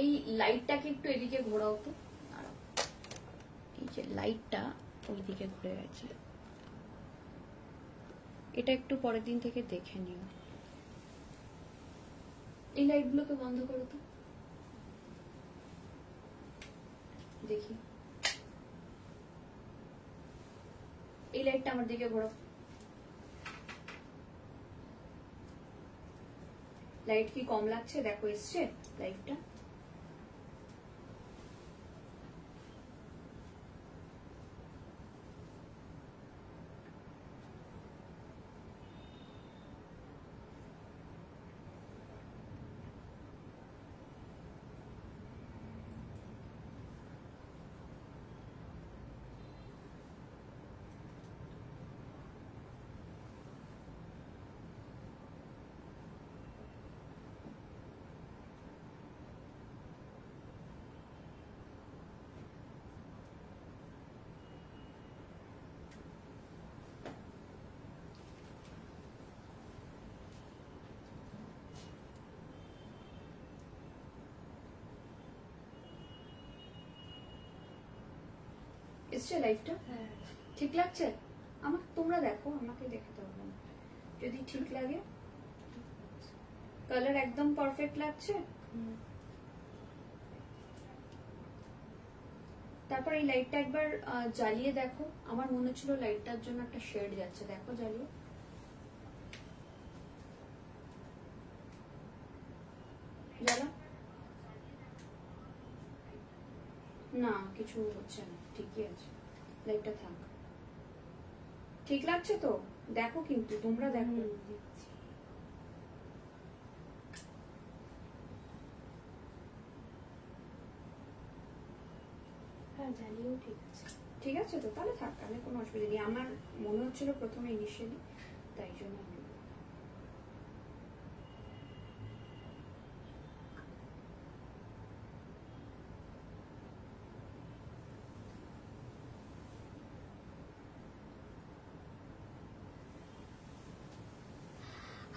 এই লাইটটাকে একটু এদিকে ঘোরাও তো, এই যে লাইটটা ওইদিকে ঘুরে গেছে, এটা একটু পরের দিন থেকে দেখে নিও। এই লাইটগুলোকে বন্ধ করো তো, দেখি এই লাইটটা আমার দিকে ঘোরাও। লাইট কি কম লাগছে? দেখো এসছে লাইটটা। এসছে লাইটটা? ঠিক লাগছে? আমাকে তোমরা দেখো, আমাকে দেখতে হবে না। যদি ঠিক লাগে, কালার একদম পারফেক্ট লাগছে। তারপর এই লাইটটা একবার জ্বালিয়ে দেখো। আমার মনে হচ্ছিল লাইটটার জন্য একটা শেড যাচ্ছে, দেখো জ্বালিয়ে। জ্বালা না, কিছু হচ্ছে না, ঠিকই আছে, লাইটটা থাক। ঠিক লাগছে তো? দেখো কিন্তু তোমরা দেখো। জ্বালিয়েও ঠিক আছে, ঠিক আছে তো, তাহলে থাক, তাহলে কোনো অসুবিধা নেই। আমার মনে হচ্ছিল প্রথমে ইনিশিয়ালি, তাই জন্য।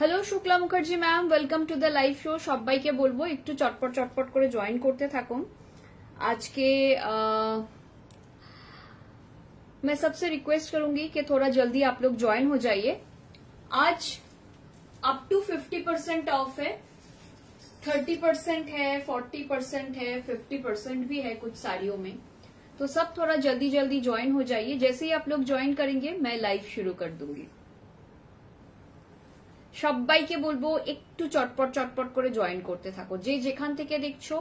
Hello Shukla Mukherjee ma'am, welcome to the live show. সবাইকে বলবো একটু চটপট চটপট করে জয়েন করতে থাকুন। আজকে मैं सबसे रिक्वेस्ट करूंगी कि थोड़ा जल्दी आप लोग ज्वाइन हो जाइए। आज अप टू 50% ऑफ है, 30% है, 40% है, 50% भी है कुछ साड़ियों में। तो सब थोड़ा जल्दी जल्दी ज्वाइन हो जाइए। जैसे ही आप लोग ज्वाइन करेंगे मैं लाइव शुरू कर दूंगी। সবাইকে বলবো একটু চটপট চটপট করে জয়েন করতে থাকো। যে যেখান থেকে দেখছো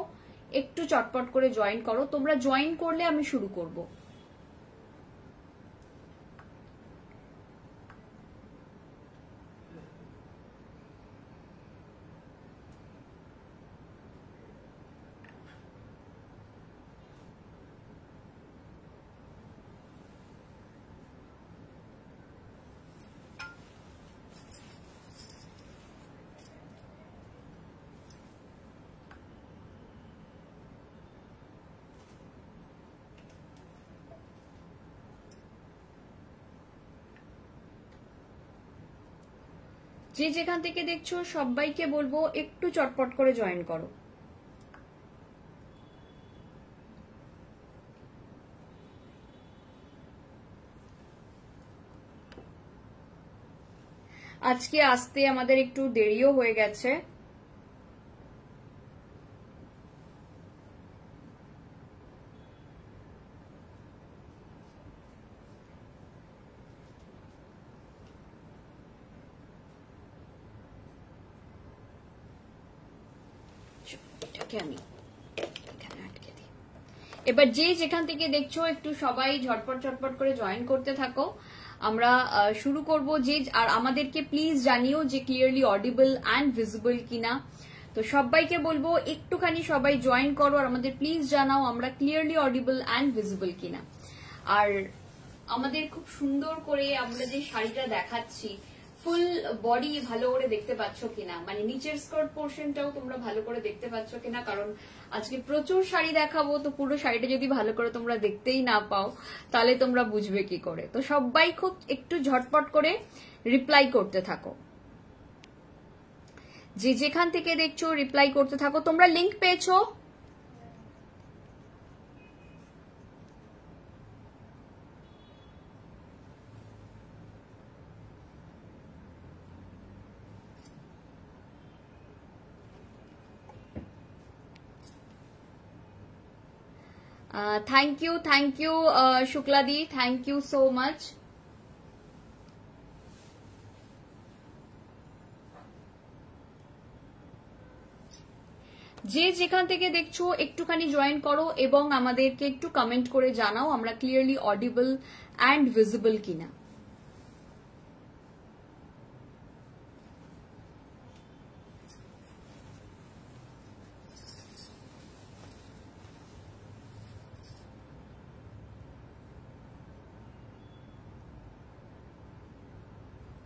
একটু চটপট করে জয়েন করো। তোমরা জয়েন করলে আমি শুরু করব। যে যেখান থেকে দেখছো সবাইকে বলবো একটু চটপট করে জয়েন করো। আজকে আসতে আমাদের একটু দেরিও হয়ে গেছে। আমি এখানে আটকে দিই। এবার যে যেখান থেকে দেখছো একটু সবাই ঝটপট ঝটপট করে জয়েন করতে থাকো। আমরা শুরু করব। যে আর আমাদেরকে প্লিজ জানিও যে ক্লিয়ারলি অডিবল অ্যান্ড ভিজিবল কিনা। তো সবাইকে বলবো একটুখানি সবাই জয়েন করো আর আমাদের প্লিজ জানাও আমরা ক্লিয়ারলি অডিবল অ্যান্ড ভিজিবল কিনা। আর আমাদের খুব সুন্দর করে আমরা যে শাড়িটা দেখাচ্ছি ফুল বডি ভালো করে দেখতে পাচ্ছ কিনা, মানে নিচের স্কার্ট পোর্শনটাও তোমরা ভালো করে দেখতে পাচ্ছ কিনা, কারণ আজকে প্রচুর শাড়ি দেখাবো। তো পুরো শাড়িটা যদি ভালো করে তোমরা দেখতেই না পাও তাহলে তোমরা বুঝবে কি করে। তো সবাই খুব একটু ঝটপট করে রিপ্লাই করতে থাকো। যে যেখান থেকে দেখছো রিপ্লাই করতে থাকো। তোমরা লিংক পেয়েছো? থ্যাংক ইউ শুক্লাদি, থ্যাংক ইউ সো মাচ। যে যেখান থেকে দেখছো একটুখানি জয়েন করো এবং আমাদেরকে একটু কমেন্ট করে জানাও আমরা ক্লিয়ারলি অডিবল অ্যান্ড ভিজিবল কিনা।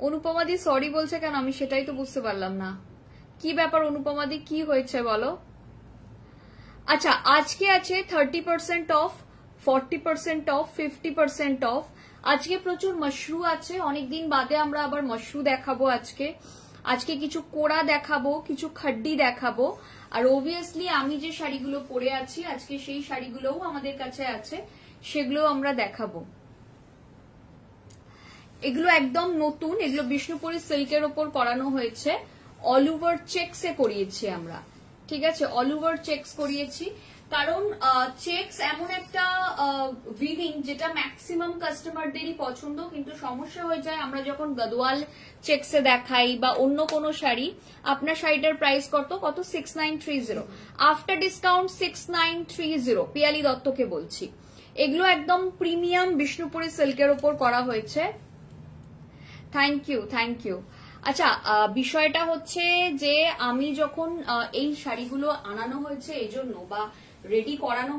অনুপমাদি সরি বলছে কেন, আমি সেটাই তো বুঝতে পারলাম না। কি ব্যাপার অনুপমাদি, কি হয়েছে বলো? আচ্ছা, আজকে আছে 30% অফ, 40% অফ, 50% অফ। আজকে প্রচুর মশরু আছে, অনেকদিন বাদে আমরা আবার মশরু দেখাবো আজকে। আজকে কিছু কোড়া দেখাবো, কিছু খাড্ডি দেখাবো, আর অবভিয়াসলি আমি যে শাড়িগুলো পরে আছি আজকে সেই শাড়িগুলোও আমাদের কাছে আছে, সেগুলো আমরা দেখাবো। এগুলো একদম নতুন, এগুলো বিষ্ণুপুরি সিল্কের ওপর করানো হয়েছে, অল ওভার চেকস এ করিয়েছি আমরা, ঠিক আছে, অল ওভার চেকস করিয়েছি। কারণ চেকস এমন একটা উইভিং যেটা ম্যাক্সিমাম কাস্টমারদেরই পছন্দ, কিন্তু সমস্যা হয়ে যায় আমরা যখন গদওয়াল চেকসে দেখাই বা অন্য কোনো শাড়ি। আপনার শাড়িটার প্রাইস কত 6930, আফটার ডিসকাউন্ট 6930, পিয়ালি দত্তকে বলছি। এগুলো একদম প্রিমিয়াম বিষ্ণুপুরি সিল্কের ওপর করা হয়েছে। Thank you. আচ্ছা, বিষয়টা হচ্ছে যে আমি যখন এই শাড়িগুলো আনানো হয়েছে এই জন্য, বা রেডি করানো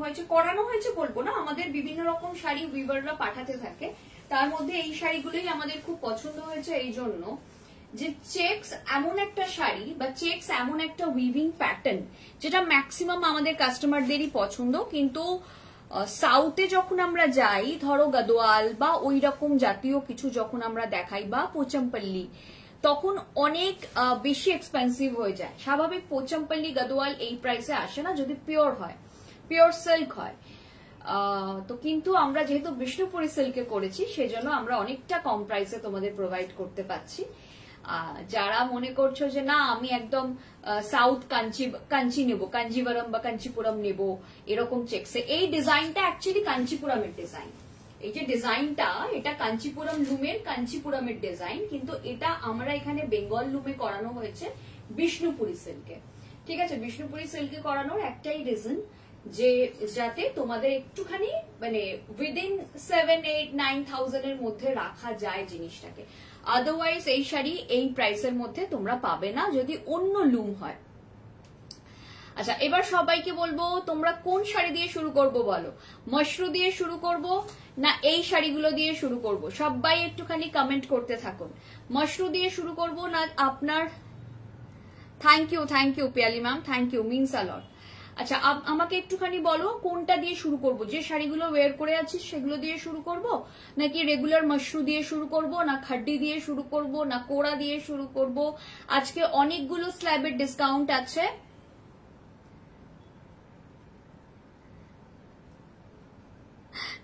হয়েছে বলবো না, আমাদের বিভিন্ন রকম শাড়ি উইভাররা পাঠাতে থাকে, তার মধ্যে এই শাড়িগুলোই আমাদের খুব পছন্দ হয়েছে এই জন্য যে চেকস এমন একটা শাড়ি বা চেকস এমন একটা উইভিং প্যাটার্ন যেটা ম্যাক্সিমাম আমাদের কাস্টমারদেরই পছন্দ, কিন্তু সাউথে যখন আমরা যাই, ধরো গদওয়াল বা ওই রকম জাতীয় কিছু যখন আমরা দেখাই বা পোচমপল্লী, তখন অনেক বেশি এক্সপেন্সিভ হয়ে যায়। স্বাভাবিক পোচমপল্লী গদওয়াল এই প্রাইসে আসে না যদি পিওর হয়, পিওর সিল্ক হয়। তো কিন্তু আমরা যেহেতু বিষ্ণুপুরি সিল্কে করেছি সেজন্য আমরা অনেকটা কম প্রাইসে তোমাদের প্রোভাইড করতে পারছি। যারা মনে করছো যে না আমি একদম সাউথ কাঞ্চি নেবো, কাঞ্জিবরম বা কাঞ্চিপুরম নেবো এরকম চেকসে, এই ডিজাইনটা অ্যাকচুয়ালি কাঞ্চিপুরমের ডিজাইন। এই যে ডিজাইনটা এটা কাঞ্চিপুরম লুমের কাঞ্চিপুরমের ডিজাইন, কিন্তু এটা আমরা এখানে বেঙ্গল লুমে করানো হয়েছে বিষ্ণুপুরি সিল্কে, ঠিক আছে। বিষ্ণুপুরি সিল্কে করানোর একটাই রিজন যে যাতে তোমাদের একটুখানি মানে উইদিন 7-8-9,000 এর মধ্যে রাখা যায় জিনিসটাকে। আদারওয়াইজ এই শাড়ি এই প্রাইসের মধ্যে তোমরা পাবে না যদি অন্য লুম হয়। আচ্ছা, এবার সবাইকে বলবো তোমরা কোন শাড়ি দিয়ে শুরু করবো বলো, মশরু দিয়ে শুরু করব না এই শাড়িগুলো দিয়ে শুরু করব? সবাই একটুখানি কমেন্ট করতে থাকুন। মশরু দিয়ে শুরু করব না আপনার? Thank you Piyali ma'am, thank you, means a lot. আচ্ছা, আমাকে একটুখানি বলো কোনটা দিয়ে শুরু করব? যে শাড়িগুলো ওয়্যার করে আছিস সেগুলো দিয়ে শুরু করব, নাকি রেগুলার মশরু দিয়ে শুরু করব, না খাড্ডি দিয়ে শুরু করব, না কোড়া দিয়ে শুরু করব? আজকে অনেকগুলো স্ল্যাবের ডিসকাউন্ট আছে।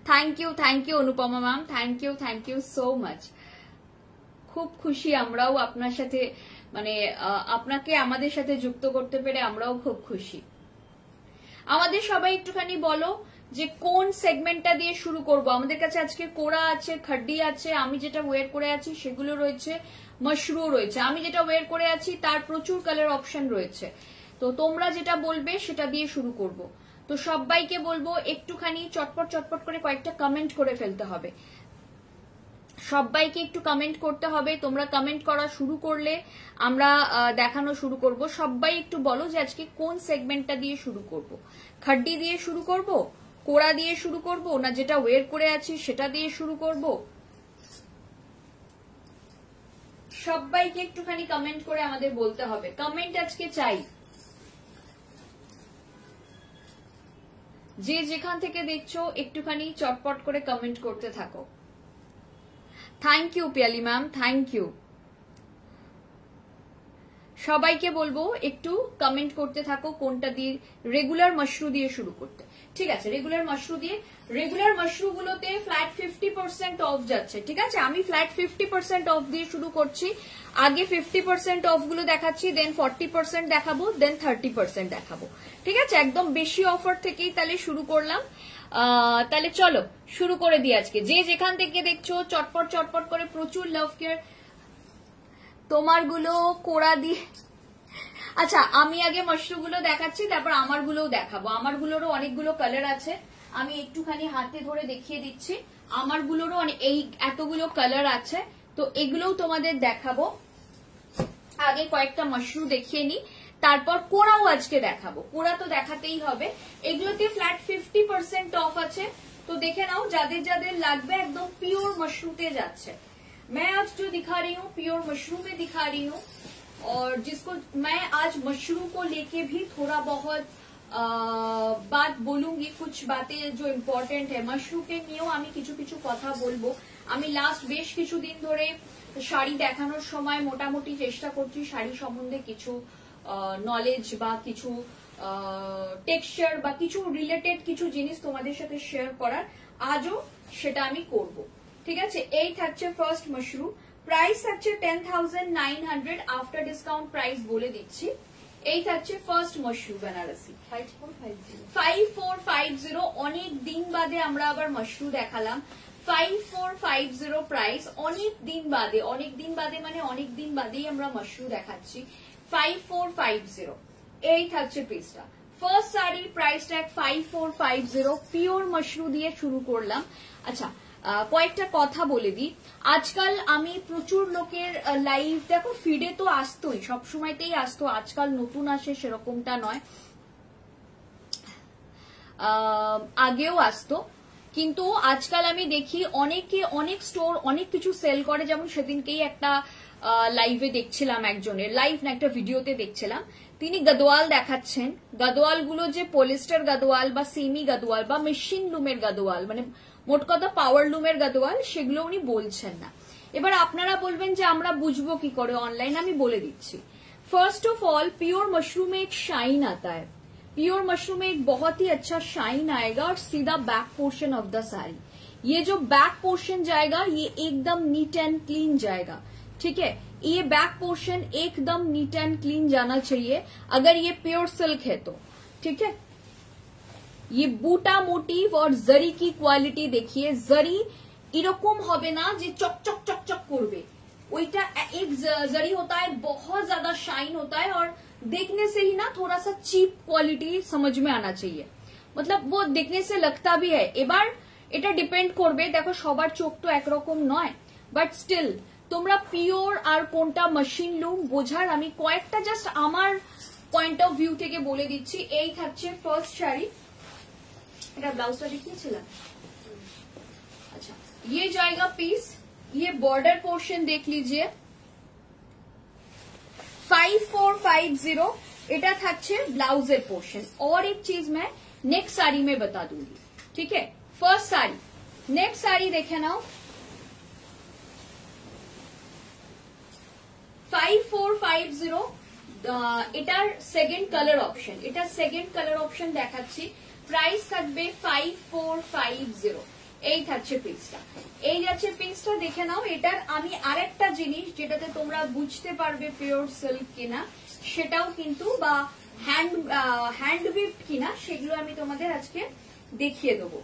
Thank you Anupama ma'am, thank you so much. খুব খুশি আমরাও আপনার সাথে, মানে আপনাকে আমাদের সাথে যুক্ত করতে পেরে আমরাও খুব খুশি। আমাদের সবাই একটুখানি বলো যে কোন সেগমেন্টটা দিয়ে শুরু করব। আমাদের কাছে আজকে কোড়া আছে, খাড্ডি আছে, আমি যেটা ওয়্যার করে আছি সেগুলো রয়েছে, মশরু রয়েছে, আমি যেটা ওয়্যার করে আছি তার প্রচুর কালার অপশন রয়েছে। তো তোমরা যেটা বলবে সেটা দিয়ে শুরু করব। তো সবাইকে বলবো একটুখানি চটপট করে কয়েকটা কমেন্ট করে ফেলতে হবে, সবাইকে একটু কমেন্ট করতে হবে। তোমরা কমেন্ট করা শুরু করলে আমরা দেখানো শুরু করব। সবাই একটু বলো যে আজকে কোন সেগমেন্টটা দিয়ে শুরু করব, খাড্ডি দিয়ে শুরু করব, কোড়া দিয়ে শুরু করব, না যেটা ওয়্যার করে আছি সেটা দিয়ে শুরু করব? সবাইকে একটুখানি কমেন্ট করে আমাদের বলতে হবে, কমেন্ট আজকে চাই। যে যেখান থেকে দেখছো একটুখানি চটপট করে কমেন্ট করতে থাকো। Thank you Piyali ma'am, thank you. সবাইকে বলবো একটু কমেন্ট করতে থাকো কোনটা দিয়ে, রেগুলার মশরু দিয়ে শুরু করতে, ঠিক আছে, রেগুলার মাশরু দিয়ে। রেগুলার মাশরু গুলোতে ফ্ল্যাট 50% অফ যাচ্ছে, ঠিক আছে। আমি ফ্ল্যাট 50% অফ দিয়ে শুরু করছি। আগে 50% অফ গুলো দেখাচ্ছি, দেন 40% দেখাবো, দেন 30% দেখাবো, ঠিক আছে। একদম বেশি অফার থেকেই তাহলে শুরু করলাম। তাহলে চলো শুরু করে দিই আজকে। যে যেখান থেকে দেখছো চটপট চটপট করে, প্রচুর লাভ কেয়ার তোমার গুলো কোড়া দিয়ে। আচ্ছা, আমি আগে মাশরু গুলো দেখাচ্ছি, তারপর আমার গুলোও দেখাবো। আমার গুলোরও অনেকগুলো কালার আছে, আমি একটুখানি হাতে ধরে দেখিয়ে দিচ্ছি। আমার গুলোরও এই এতগুলো কালার আছে, তো এগুলোও তোমাদের দেখাবো। আগে কয়েকটা মাশরু দেখিয়ে নি, তারপর কোড়াও আজকে দেখাবো। কোড়া তো দেখাতেই হবে। এগুলোতে ফ্ল্যাট 50% অফ আছে, তো দেখে নাও যাদের যাদের লাগবে। একদম পিওর মশরুতে যাচ্ছে। मैं आज जो दिखा रही हूँ प्योर मशरूम में दिखा रही हूँ, और जिसको मैं आज मशरूम को लेके भी थोड़ा बहुत बात बोलूंगी। कुछ बातें जो इम्पोर्टेंट है मशरूम के নিয়েও আমি কিছু কিছু কথা বলবো। আমি লাস্ট বেশ কিছুদিন ধরে শাড়ি দেখানোর সময় মোটামুটি চেষ্টা করছি শাড়ি সম্বন্ধে কিছু নলেজ বা কিছু টেক্সচার বা কিছু রিলেটেড কিছু জিনিস তোমাদের সাথে শেয়ার করার। আজও সেটা আমি করব, ঠিক আছে। এই থাকছে ফার্স্ট মাশরুম, প্রাইস থাকছে 10,900, আফটার ডিসকাউন্ট প্রাইস বলে দিচ্ছি। এই থাকছে ফার্স্ট মাশরুম বেনারসি 5450। অনেক দিন বাদে আমরা আবার মাশরুম দেখালাম। 5450 প্রাইস, অনেক দিন বাদে। অনেক দিন বাদে মানে অনেক দিন বাদেই আমরা মাশরুম দেখাচ্ছি। 5450 এই থাকছে পিসটা। First sari price tag 5450, pure mushroom দিয়ে শুরু করলাম। আচ্ছা, কয়েকটা কথা বলে দিই। আজকাল আমি প্রচুর লোকের লাইভ, দেখো ফিডে তো আসতোই, সবসময়তেই আসতো, আজকাল নতুন আসে সেরকমটা নয়, আগেও আসতো। কিন্তু আজকাল আমি দেখি অনেকে অনেক স্টোর অনেক কিছু সেল করে। যেমন সেদিনকেই একটা লাইভে দেখছিলাম, একজনের লাইভ না একটা ভিডিওতে দেখছিলাম, তিনি গাদোয়াল দেখাচ্ছেন। গাদোয়াল গুলো যে পলিস্টার গাদোয়াল বা সেমি গাদোয়াল বা মেশিন লুমের গাদোয়াল, মানে মোট কথা পাওয়ার লুমের গাদোয়াল, সেগুলো উনি বলছেন না। এবার আপনারা বলবেন যে আমরা বুঝবো কি করে অনলাইন, আমি বলে দিচ্ছি। First of all, pure mushroom में एक शाइन आता है। प्योर मशरूम में एक बहुत ही अच्छा शाइन आएगा और सीधा back portion of the sari. ये जो बैक पोर्शन जाएगा ये एकदम नीट एंड क्लीन जाएगा, ठीक है। ये बैक पोर्शन एकदम नीट एंड क्लीन जाना चाहिए अगर ये प्योर सिल्क है तो, ठीक है। ये बूटा मोटिव और जरी की क्वालिटी देखिए, जरी इरकम होबे ना जे चक चक चक चक करबे, ওইটা एक जरी होता है बहुत ज्यादा शाइन होता है, और देखने से ही ना थोड़ा सा चीप क्वालिटी समझ में आना चाहिए, मतलब वो देखने से लगता भी है। এবার এটা ডিপেন্ড করবে, দেখো সবার চোখ তো একরকম নয়, বাট স্টিল তোমরা পিওর আর কোনটা মেশিন লুম বোঝার আমি কয়েকটা জাস্ট আমার পয়েন্ট অফ ভিউ থেকে বলে দিচ্ছি। এই থাকছে ফার্স্ট শাড়ি, এটা ব্লাউজটা দেখিয়েছিলাম। अच्छा, ये जाएगा पीस, ये बॉर्डर पोर्शन देख लीजिए 5450, এটা থাকছে ব্লাউজের পোর্শন। और एक चीज मैं नेक्स्ट साड़ी में बता दूंगी, ठीक है। फर्स्ट साड़ी, नेक्स्ट साड़ी देखे नाओ 5450, এটার সেকেন্ড কালার অপশন, এটা সেকেন্ড কালার অপশন দেখাচ্ছি। প্রাইস থাকবে 5450। এই থাকছে পিসটা, এই যাচ্ছে পিসটা, দেখে নাও। এটার আমি আরেকটা জিনিস যেটাতে তোমরা বুঝতে পারবে পিওর সিল্ক কিনা সেটাও কিন্তু, বা হ্যান্ড উইভড কিনা, সেগুলো আমি তোমাদের আজকে দেখিয়ে দেবো।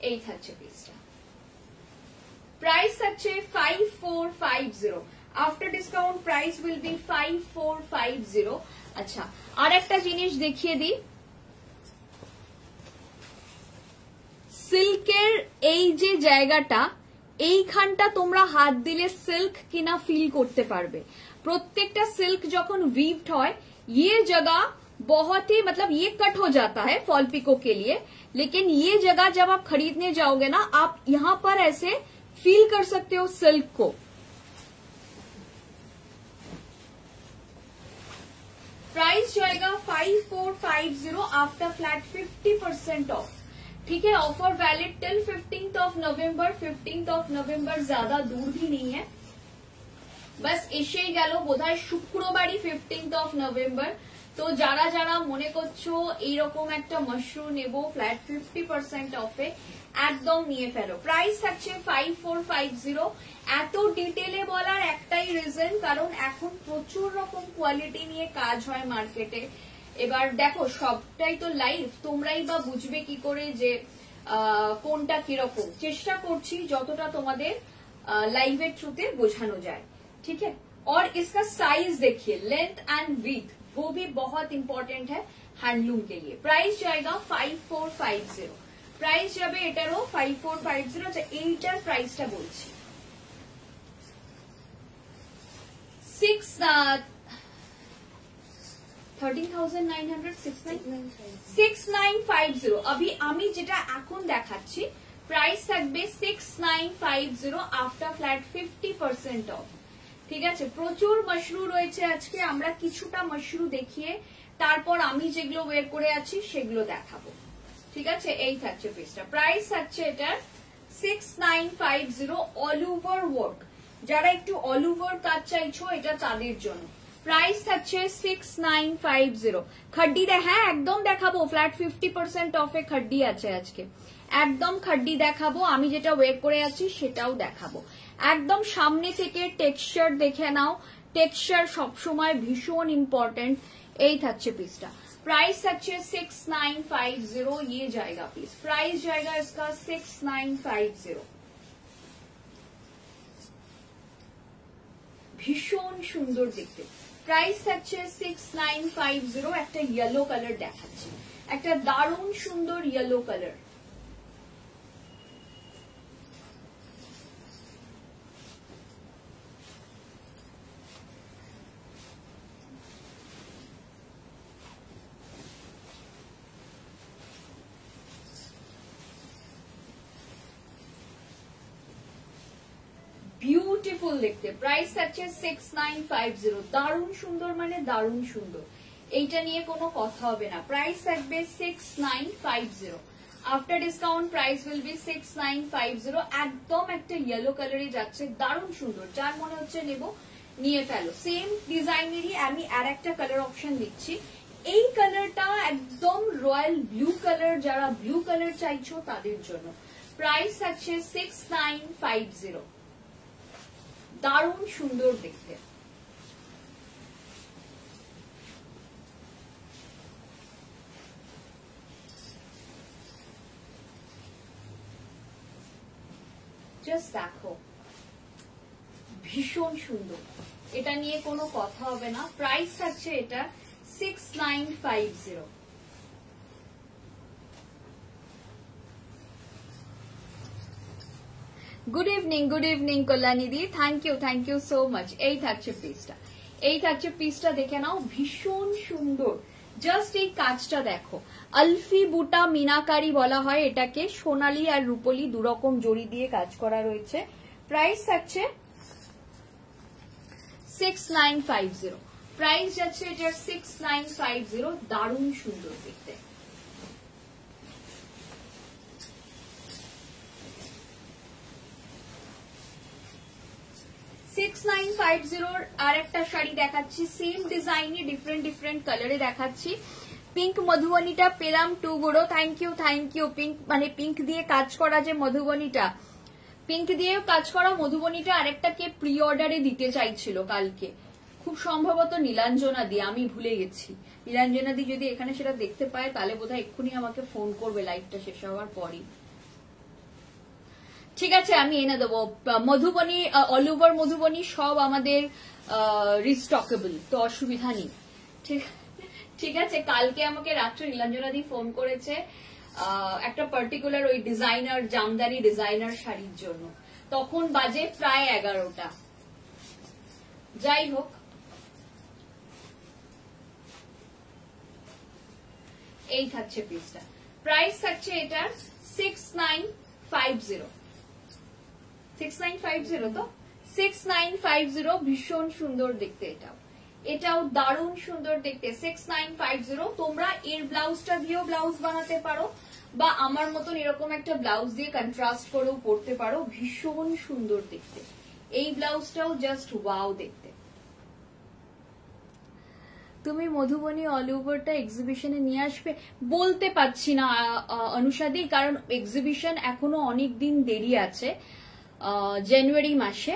এই থাকছে পিসটা, প্রাইস থাকছে 5450, after discount price will B 5450। আচ্ছা, আর একটা জিনিস দেখিয়ে দিই, সিল্কের এই যে জায়গাটা, এইখানটা তোমরা হাত দিলে সিল্ক কিনা ফিল করতে পারবে। প্রত্যেকটা সিল্ক যখন वीव्ड হয়, ये जगह बहुत ही मतलब ये कट हो जाता है फॉल पिको के लिए, लेकिन ये जगह जब आप खरीदने जाओगे ना, आप यहाँ पर ऐसे फील कर सकते हो सिल्क को। प्राइस जाएगा 5450 आफ्टर फ्लैट 50% ऑफ, ठीक है। Offer valid till 15th of November. 15th of November ज्यादा दूर भी नहीं है, बस এসেই গেল বোধহয় শুক্রবারই 15th ऑफ नवंबर। তো যারা যারা মনে করছো এইরকম একটা মাশরুম নেবো ফ্ল্যাট 50% অফে, একদম নিয়ে ফেলো। প্রাইস থাকছে 5450। এত ডিটেলে বলার একটাই রিজন, কারণ এখন প্রচুর রকম কোয়ালিটি নিয়ে কাজ হয় মার্কেটে। এবার দেখো সবটাই তো লাইভ, তোমরাই বা বুঝবে কি করে যে কোনটা কিরকম। চেষ্টা করছি যতটা তোমাদের लाइव थ्रूते बुझानो जाए, ठीक है। और इसका साइज देखिए, लेंथ एंड विड्थ वो भी बहुत इंपॉर्टेंट है हैंडलूम के लिए। प्राइस जाएगा 5450, प्राइस যাবে এটারও 5450। আচ্ছা এইটার প্রাইসটা বলছি 6950। अभी আমি যেটা এখন দেখাচ্ছি প্রাইস থাকবে 6950 আফটার ফ্ল্যাট 50% অফ, ঠিক আছে। প্রচুর মাশরু রয়েছে আজকে, আমরা কিছুটা মাশরু দেখিয়ে তারপর আমি যেগুলো ওয়্যার করে আছি সেগুলো দেখাবো, ঠিক আছে। এই থাকছে পিসটা, প্রাইস থাকছে এটার 6950 অল ওভার ওয়ার্ক। যারা একটু অল ওভার কাজ চাইছো এটা তাদের জন্য। প্রাইস থাকছে 6950। খাড্ডি হ্যাঁ একদম দেখাবো, ফ্ল্যাট 50% অফে খাড্ডি আছে আজকে, একদম খাড্ডি দেখাবো। আমি যেটা ওয়ের করে আছি সেটাও দেখাবো। একদম সামনে থেকে টেক্সচার দেখে নাও, টেক্সচার সবসময় ভীষণ ইম্পর্টেন্ট। এই থাকছে পিসটা, प्राइस अच्छे 6950 ये जाएगा पीस, प्राइस जाएगा इसका 6950। ভীষণ সুন্দর দেখতে, প্রাইস থাকছে 6950। একটা ইয়েলো কালার দেখাচ্ছি, একটা দারুণ সুন্দর ইয়েলো কালার। বিউটিফুল দেখতে, প্রাইস থাকছে 6950। দারুণ সুন্দর মানে দারুণ সুন্দর, এইটা নিয়ে কোনো কথা হবে না। প্রাইস থাকবে 6950, after discount price will B 6950। একদম একটা ইয়েলো কালারে যাচ্ছে, দারুণ সুন্দর। যার মনে হচ্ছে নেব নিয়ে ফেলো। সেম ডিজাইনেরই আমি আর একটা কালার অপশন দিচ্ছি। এই কালারটা একদম রয়্যাল ব্লু কালার, যারা ব্লু কালার চাইছো তাদের জন্য। প্রাইস থাকছে 6950, দারুণ সুন্দর দেখতে। জাস্ট দেখো ভীষণ সুন্দর, এটা নিয়ে কোনো কথা হবে না। প্রাইস থাকছে এটা 6950। গুড ইভিনিং কল্যাণীদি, থ্যাংক ইউ সো মাচ। এই থাকছে পিসটা, এই থাকছে পিসটা দেখে নাও, ভীষণ সুন্দর। জাস্ট এই কাজটা দেখো, আলফি বুটা মিনাকারি বলা হয় এটাকে, সোনালী আর রূপলি দুরকম জড়ি দিয়ে কাজ করা রয়েছে। প্রাইস থাকছে 6950, প্রাইস যাচ্ছে এটার 6950। দারুণ সুন্দর দেখতে। আর একটা শাড়ি দেখাচ্ছি, সেম ডিজাইনে ডিফারেন্ট কালারে দেখাচ্ছি। পিঙ্ক মধুবনীটা পেলাম 2 গুঁড়ো, থ্যাংক ইউ। পিঙ্ক মানে পিঙ্ক দিয়ে কাজ করা যে মধুবনীটা, পিঙ্ক দিয়ে কাজ করা মধুবনীটা আরেকটাকে প্রি অর্ডারে দিতে চাইছিল কালকে, খুব সম্ভবত নীলাঞ্জনা দি, আমি ভুলে গেছি। নীলাঞ্জনা দি যদি এখানে সেটা দেখতে পায় তাহলে বোধহয় এক্ষুনি আমাকে ফোন করবে লাইভটা শেষ হওয়ার পরই, ঠিক আছে। আমি এনে দেবো মধুবনী, অল ওভার মধুবনী সব আমাদের রিস্টকেবল, তো অসুবিধা নেই, ঠিক আছে। কালকে আমাকে রাত্রে নীলাঞ্জনা দি ফোন করেছে একটা পার্টিকুলার ওই ডিজাইনার, জামদানি ডিজাইনার শাড়ির জন্য, তখন বাজে প্রায় 11টা। যাই হোক, এই থাকছে পিসটা, প্রাইস থাকছে এটার 6950। 6950 তো 6950, ভীষণ সুন্দর দেখতে। এটাও দারুণ সুন্দর দেখতে, 6950। তোমরা এর ব্লাউজটা দিয়েও ব্লাউজ বানাতে পারো, বা আমার মতন এরকম একটা ব্লাউজ দিয়ে কন্ট্রাস্ট করেও পরতে পারো, ভীষণ সুন্দর দেখতে। এই ব্লাউজটাও জাস্ট ওয়াও দেখতে। তুমি মধুবনী অল ওভারটা এক্সিবিশনে নিয়ে আসবে বলতে পারছি না অনুষাদি, কারণ এক্সিবিশন এখনো অনেক দিন দেরি আছে, জানুয়ারি মাসে,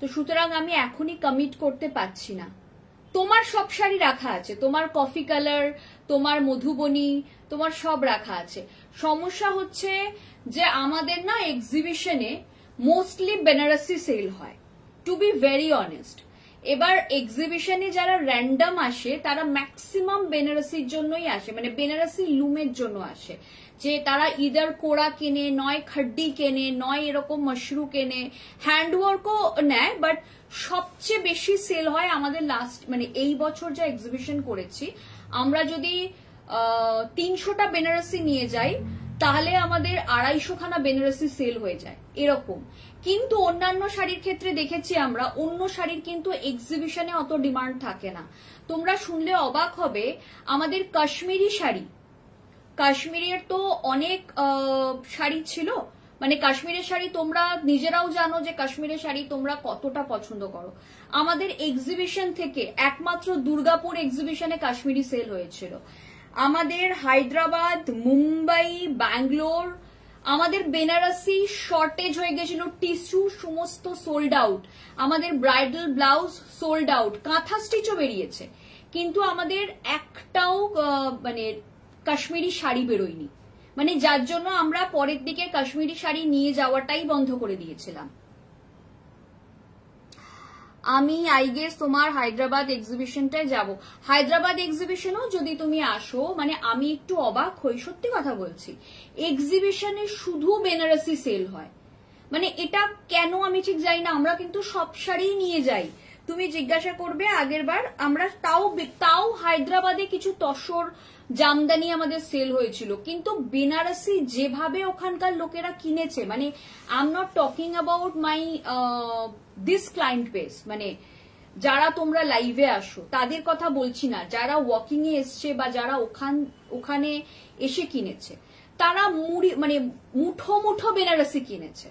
তো সুতরাং আমি এখনই কমিট করতে পারছি না। তোমার সব শাড়ি রাখা আছে, তোমার কফি কালার, তোমার মধুবনী, তোমার সব রাখা আছে। সমস্যা হচ্ছে যে আমাদের না এক্সিবিশনে মোস্টলি বেনারসি সেল হয়, টু বি ভেরি অনেস্ট। এবার এক্সিবিশনে যারা র্যান্ডম আসে তারা ম্যাক্সিমাম বেনারসির জন্যই আসে, মানে বেনারসি লুমের জন্য আসে, যে তারা ইদার কোড়া কেনে, নয় খাড্ডি কেনে, নয় এরকম মশরু কেনে, হ্যান্ডওয়ার্কও নেয়, বাট সবচেয়ে বেশি সেল হয় আমাদের লাস্ট, মানে এই বছর যা এক্সিবিশন করেছি আমরা যদি 300টা বেনারসি নিয়ে যাই তাহলে আমাদের 250খানা বেনারসি সেল হয়ে যায় এরকম। কিন্তু অন্যান্য শাড়ির ক্ষেত্রে দেখেছি আমরা, অন্য শাড়ির কিন্তু এক্সিবিশনে অত ডিমান্ড থাকে না। তোমরা শুনলে অবাক হবে, আমাদের কাশ্মীরি শাড়ি, কাশ্মীরের তো অনেক শাড়ি ছিল, মানে কাশ্মীরের শাড়ি তোমরা নিজেরাও জানো যে কাশ্মীরের শাড়ি তোমরা কতটা পছন্দ করো। আমাদের এক্সিবিশন থেকে একমাত্র দুর্গাপুর এক্সিবিশনে কাশ্মীরি সেল হয়েছিল। আমাদের হায়দ্রাবাদ, মুম্বাই, ব্যাঙ্গালোর, আমাদের বেনারসি শর্টেজ হয়ে গেছিল, টিস্যু সমস্ত সোল্ড আউট, আমাদের ব্রাইডাল ব্লাউজ সোল্ড আউট, কাঁথা স্টিচও বেরিয়েছে, কিন্তু আমাদের একটাও মানে কাশ্মীরি শাড়ি বেরোয়নি, মানে যার জন্য আমরা পরের দিকে কাশ্মীরি শাড়ি নিয়ে যাওয়াটাই বন্ধ করে দিয়েছিলাম। আমি আই গেস তোমার হায়দ্রাবাদ এক্সিবিশনটায় যাব। হায়দ্রাবাদ এক্সিবিশনও যদি তুমি আসো, মানে আমি একটু অবাক হই, সত্যি কথা বলছি, এক্সিবিশনে শুধু বেনারসি সেল হয়, মানে এটা কেন আমি ঠিক জানি না। আমরা কিন্তু সব শাড়ি নিয়ে যাই, তুমি জিজ্ঞাসা করবে আগের বার আমরা তাও হায়দ্রাবাদে কিছু তসর জামদানি আমাদের সেল হয়েছিল, কিন্তু বেনারসি যেভাবে ওখানকার লোকেরা কিনেছে, মানে I am not talking about my this client base, মানে যারা তোমরা লাইভে আসো তাদের কথা বলছি না, যারা ওয়াকিং এ এসছে বা যারা ওখানে এসে কিনেছে, তারা মানে মুঠো মুঠো বেনারসি কিনেছে।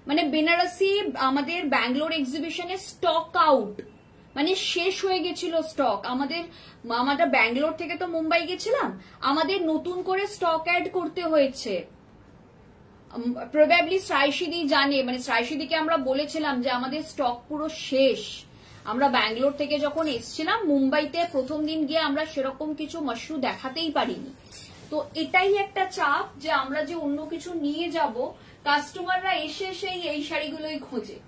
মানে বেনারসি আমাদের ব্যাঙ্গালোর এক্সিবিশনে স্টক আউট, মানে শেষ হয়ে গেছিল স্টক। আমরা ব্যাঙ্গালোর থেকে তো মুম্বাই গেছিলাম, আমাদের নতুন করে স্টক অ্যাড করতে হয়েছে। প্রবাবলি শ্রাইসিদি জানে, মানে শ্রাইসিদিকে আমরা বলেছিলাম যে আমাদের স্টক পুরো শেষ। আমরা ব্যাঙ্গালোর থেকে যখন এসছিলাম, মুম্বাইতে প্রথম দিন গিয়ে আমরা সেরকম কিছু মাশরু দেখাতেই পারিনি। তো এটাই একটা চাপ যে আমরা যে অন্য কিছু নিয়ে যাব, কাস্টমাররা এসে সেই এই শাড়িগুলোই খোঁজে।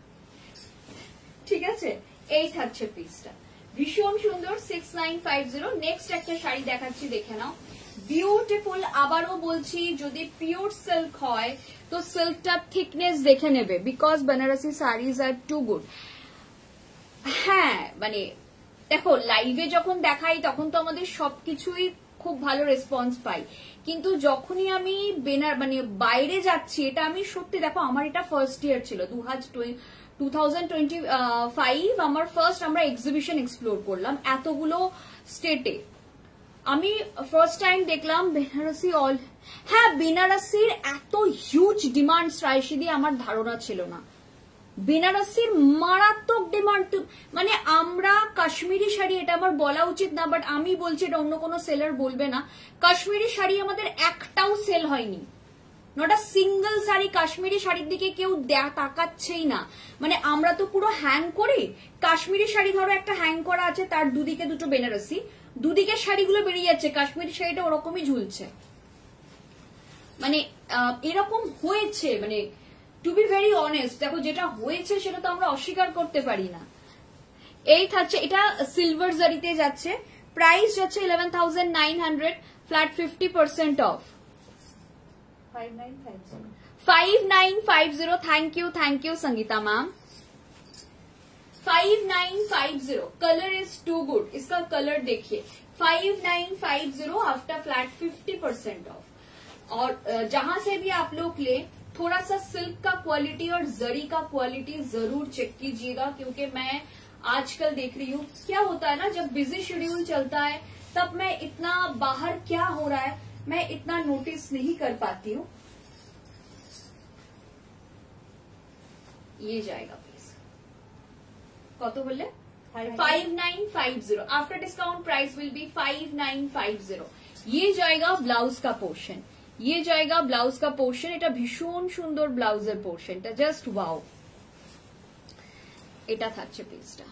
ঠিক আছে, এই থাকছে পিসটা, ভীষণ সুন্দর 6950। নেক্সট একটা শাড়ি দেখাচ্ছি, দেখে নাও, বিউটিফুল। আবারও বলছি, যদি পিওর সিল্ক হয় তো সিল্কটা থিকনেস দেখে নেবে, because Banarasi saris are too good. হ্যাঁ, মানে দেখো লাইভে যখন দেখাই তখন তো আমাদের সবকিছুই খুব ভালো রেসপন্স পাই, কিন্তু যখনই আমি মানে বাইরে যাচ্ছি, এটা আমি সত্যি, দেখো আমার এটা ফার্স্ট ইয়ার ছিল, 2025 আমার ফার্স্ট আমরা এক্সিবিশন এক্সপ্লোর করলাম এতগুলো স্টেটে। আমি ফার্স্ট টাইম দেখলাম বেনারসি হ্যাঁ, বেনারসির এত হিউজ ডিমান্ড শ্রাইসিদি আমার ধারণা ছিল না। বেনারসির মারাত্মক ডিমান্ড, মানে আমরা কাশ্মীরি শাড়ি, এটা আমার বলা উচিত না বাট আমি বলছি, এটা অন্য কোনো সেলার বলবে না, কাশ্মীরি শাড়ি আমাদের একটাও সেল হয়নি, not a single sari. Kashmiri শাড়ির দিকে কেউ তাকাচ্ছেই না, মানে আমরা তো পুরো হ্যাং করি। কাশ্মীরি শাড়ি ধরো একটা হ্যাং করা আছে, তার দুদিকে দুটো বেনারসি, দুদিকে শাড়িগুলো বেরিয়ে যাচ্ছে, কাশ্মীরি শাড়িটা ওরকমই ঝুলছে, মানে এরকম হয়েছে, মানে টু বি ভেরি অনেস্ট। দেখো যেটা হয়েছে সেটা তো আমরা অস্বীকার করতে পারি না। এই থাকছে, এটা সিলভার জারিতে যাচ্ছে, প্রাইস যাচ্ছে 11,900, flat 50% off, 5950। Thank you Sangeeta ma'am. 5950, colour is too good, इसका कलर देखिए, 5950 आफ्टर फ्लैट 50% ऑफ। और जहां से भी आप लोग ले, थोड़ा सा सिल्क का क्वालिटी और जरी का क्वालिटी जरूर चेक कीजिएगा, क्योंकि मैं आजकल देख रही हूँ क्या होता है ना, जब बिजी शेड्यूल चलता है तब मैं इतना बाहर क्या हो रहा है मैं इतना नोटिस नहीं कर पाती हूँ। ये जाएगा प्लीज, कत बोले 5950. After discount price will be 5950. ये जाएगा ब्लाउज का पोर्शन, ये जाएगा ब्लाउज का पोर्शन। এটা ভীষণ সুন্দর ব্লাউজের পোর্শনটা, জাস্ট ওয়াও। এটা থাকছে পিসটা,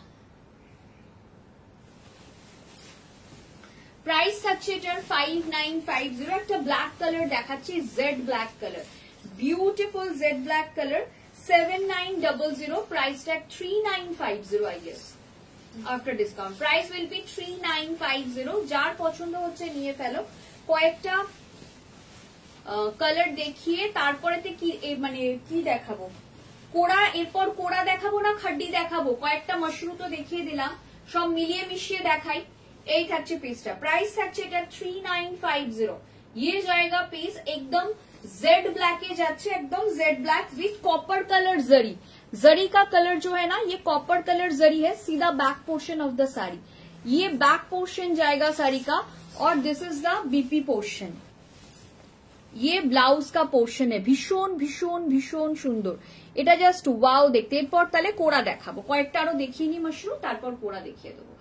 প্রাইস থাকছে এটার 5950। একটা ব্ল্যাক কালার দেখাচ্ছি, jet black colour, beautiful jet black colour, 7900, price tag 3950 I guess. After discount price will B 3950। যার পছন্দ হচ্ছে নিয়ে ফেলো। কয়েকটা কালার দেখিয়ে তারপরেতে কি মানে কি দেখাবো, কোড়া, এরপর কোড়া দেখাবো না খাড্ডি দেখাবো, কয়েকটা মাশরু তো দেখিয়ে দিলাম, সব মিলিয়ে মিশিয়ে দেখাই। এই থাকছে পিসটা, প্রাইস থাকছে এটা 3950। ये जाएगा पीस एकदम जेड ब्लैक के जाच्छे, एकदम jet black with copper colour zari. Zari का कलर जो है ना, ये कॉपर कलर जरी है, सीधा back portion of the sari. ये बैक पोर्शन जाएगा साड़ी का, और this is the BP portion. ये ब्लाउज का पोर्शन है, भीषण भीषण भीषण सुंदर। এটা জাস্ট ওয়াও দেখতে। এরপর তাহলে কোড়া দেখাবো, কয়েকটা আরো দেখিয়ে নি মাশরু, তারপর কোড়া দেখিয়ে দেবো।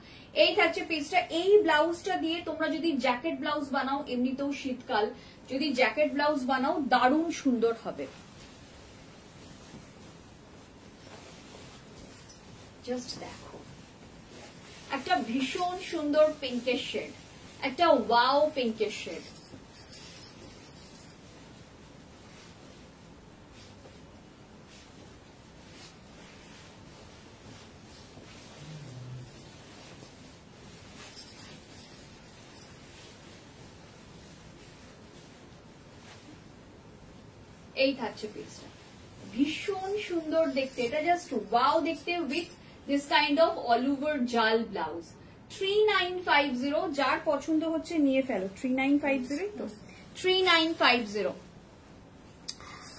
এই থাকছে পিসটা। এই ব্লাউজটা দিয়ে তোমরা যদি জ্যাকেট ব্লাউজ বানাও, এমনিতেও শীতকাল, যদি জ্যাকেট ব্লাউজ বানাও দারুণ সুন্দর হবে। জাস্ট দেখো, একটা ভীষণ সুন্দর পিঙ্কের শেড, একটা ওয়াও পিঙ্কের শেড। এই থাকছে পিসটা, ভীষণ সুন্দর দেখতে, এটা জাস্ট ওয়াও দেখতে, with this kind of all over জাল ব্লাউজ। 3950, যার পছন্দ হচ্ছে নিয়ে ফেলো। 3950 তো, 3950।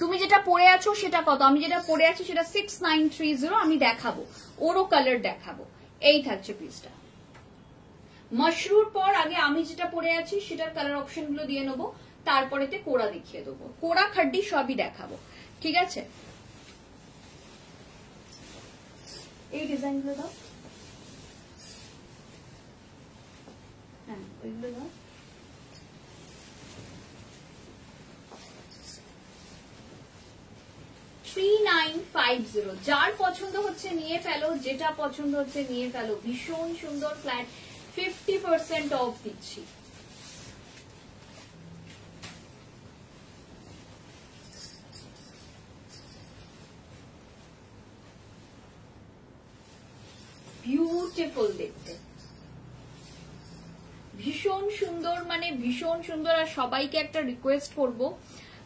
তুমি যেটা পরে আছো সেটা কত, আমি যেটা পরে আছি সেটা 6930। আমি দেখাবো, ওরও কালার দেখাবো। এই থাকছে পিসটা। মাশরুর পর আগে আমি যেটা পরে আছি সেটার কালার অপশন গুলো দিয়ে নেবো, তারপরেতে কোড়া দেখিয়ে দেবো, কোড়া খাড্ডি সবই দেখাবো, ঠিক আছে। এই ডিজাইন গুলো দাও, হ্যাঁ ওইগুলো দাও। যার পছন্দ হচ্ছে নিয়ে ফেলো, যেটা পছন্দ হচ্ছে নিয়ে ফেলো। ভীষণ সুন্দর ফ্ল্যাট 50% অফ দিচ্ছি। বিউটিফুল দেখতে, ভীষণ সুন্দর, মানে ভীষণ সুন্দর। আর সবাইকে একটা রিকোয়েস্ট করব,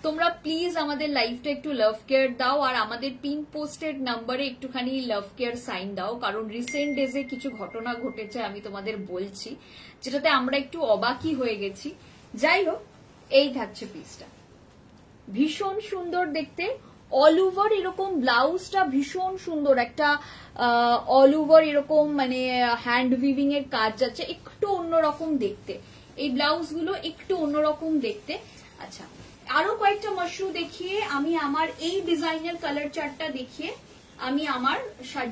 তোমরা প্লিজ আমাদের লাইভটা একটু লাভ কেয়ার দাও, আর আমাদের পিন পোস্টেড নাম্বারে একটুখানি লাভ কেয়ার সাইন দাও, কারণ রিসেন্ট ডেজে কিছু ঘটনা ঘটেছে আমি তোমাদের বলছি, যেটাতে আমরা একটু অবাকই হয়ে গেছি। যাই হোক, এই থাকছে পিসটা, ভীষণ সুন্দর দেখতে। অল ওভার এরকম ব্লাউজটা ভীষণ সুন্দর, একটা অল ওভার এরকম মানে হ্যান্ড উইভিং এর কাজ যাচ্ছে, একটু অন্যরকম দেখতে। এই ব্লাউজ গুলো একটু অন্যরকম দেখতে। আচ্ছা, আরো কয়েকটা মাশরু দেখিয়ে আমি আমার এই ডিজাইনের কালার চার্টটা দেখিয়ে আমি আমার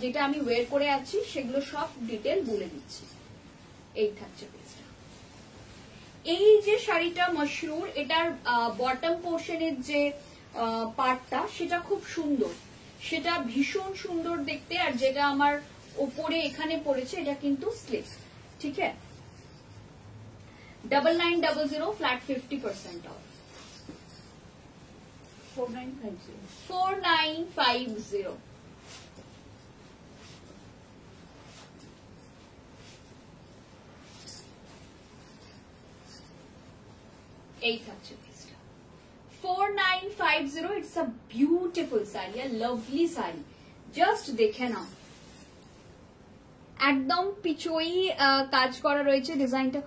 যেটা আমি ওয়্যার করে আছি সেগুলো সব ডিটেল বলে দিচ্ছি। এই থাকছে পিসটা। এই যে শাড়িটা মাশরুর, এটার বটম পোর্শনের যে পার্টটা সেটা খুব সুন্দর, সেটা ভীষণ সুন্দর দেখতে। আর যেটা আমার ওপরে এখানে পড়েছে এটা কিন্তু স্লিপ, ঠিক আছে। 9900 ফ্ল্যাট 50% অফ। 4950। এই থাকছে পিসটা 4950। It's a beautiful sari, a lovely sari, just দেখে নাও। একদম পিচোই কাজ করা রয়েছে, ডিজাইনটা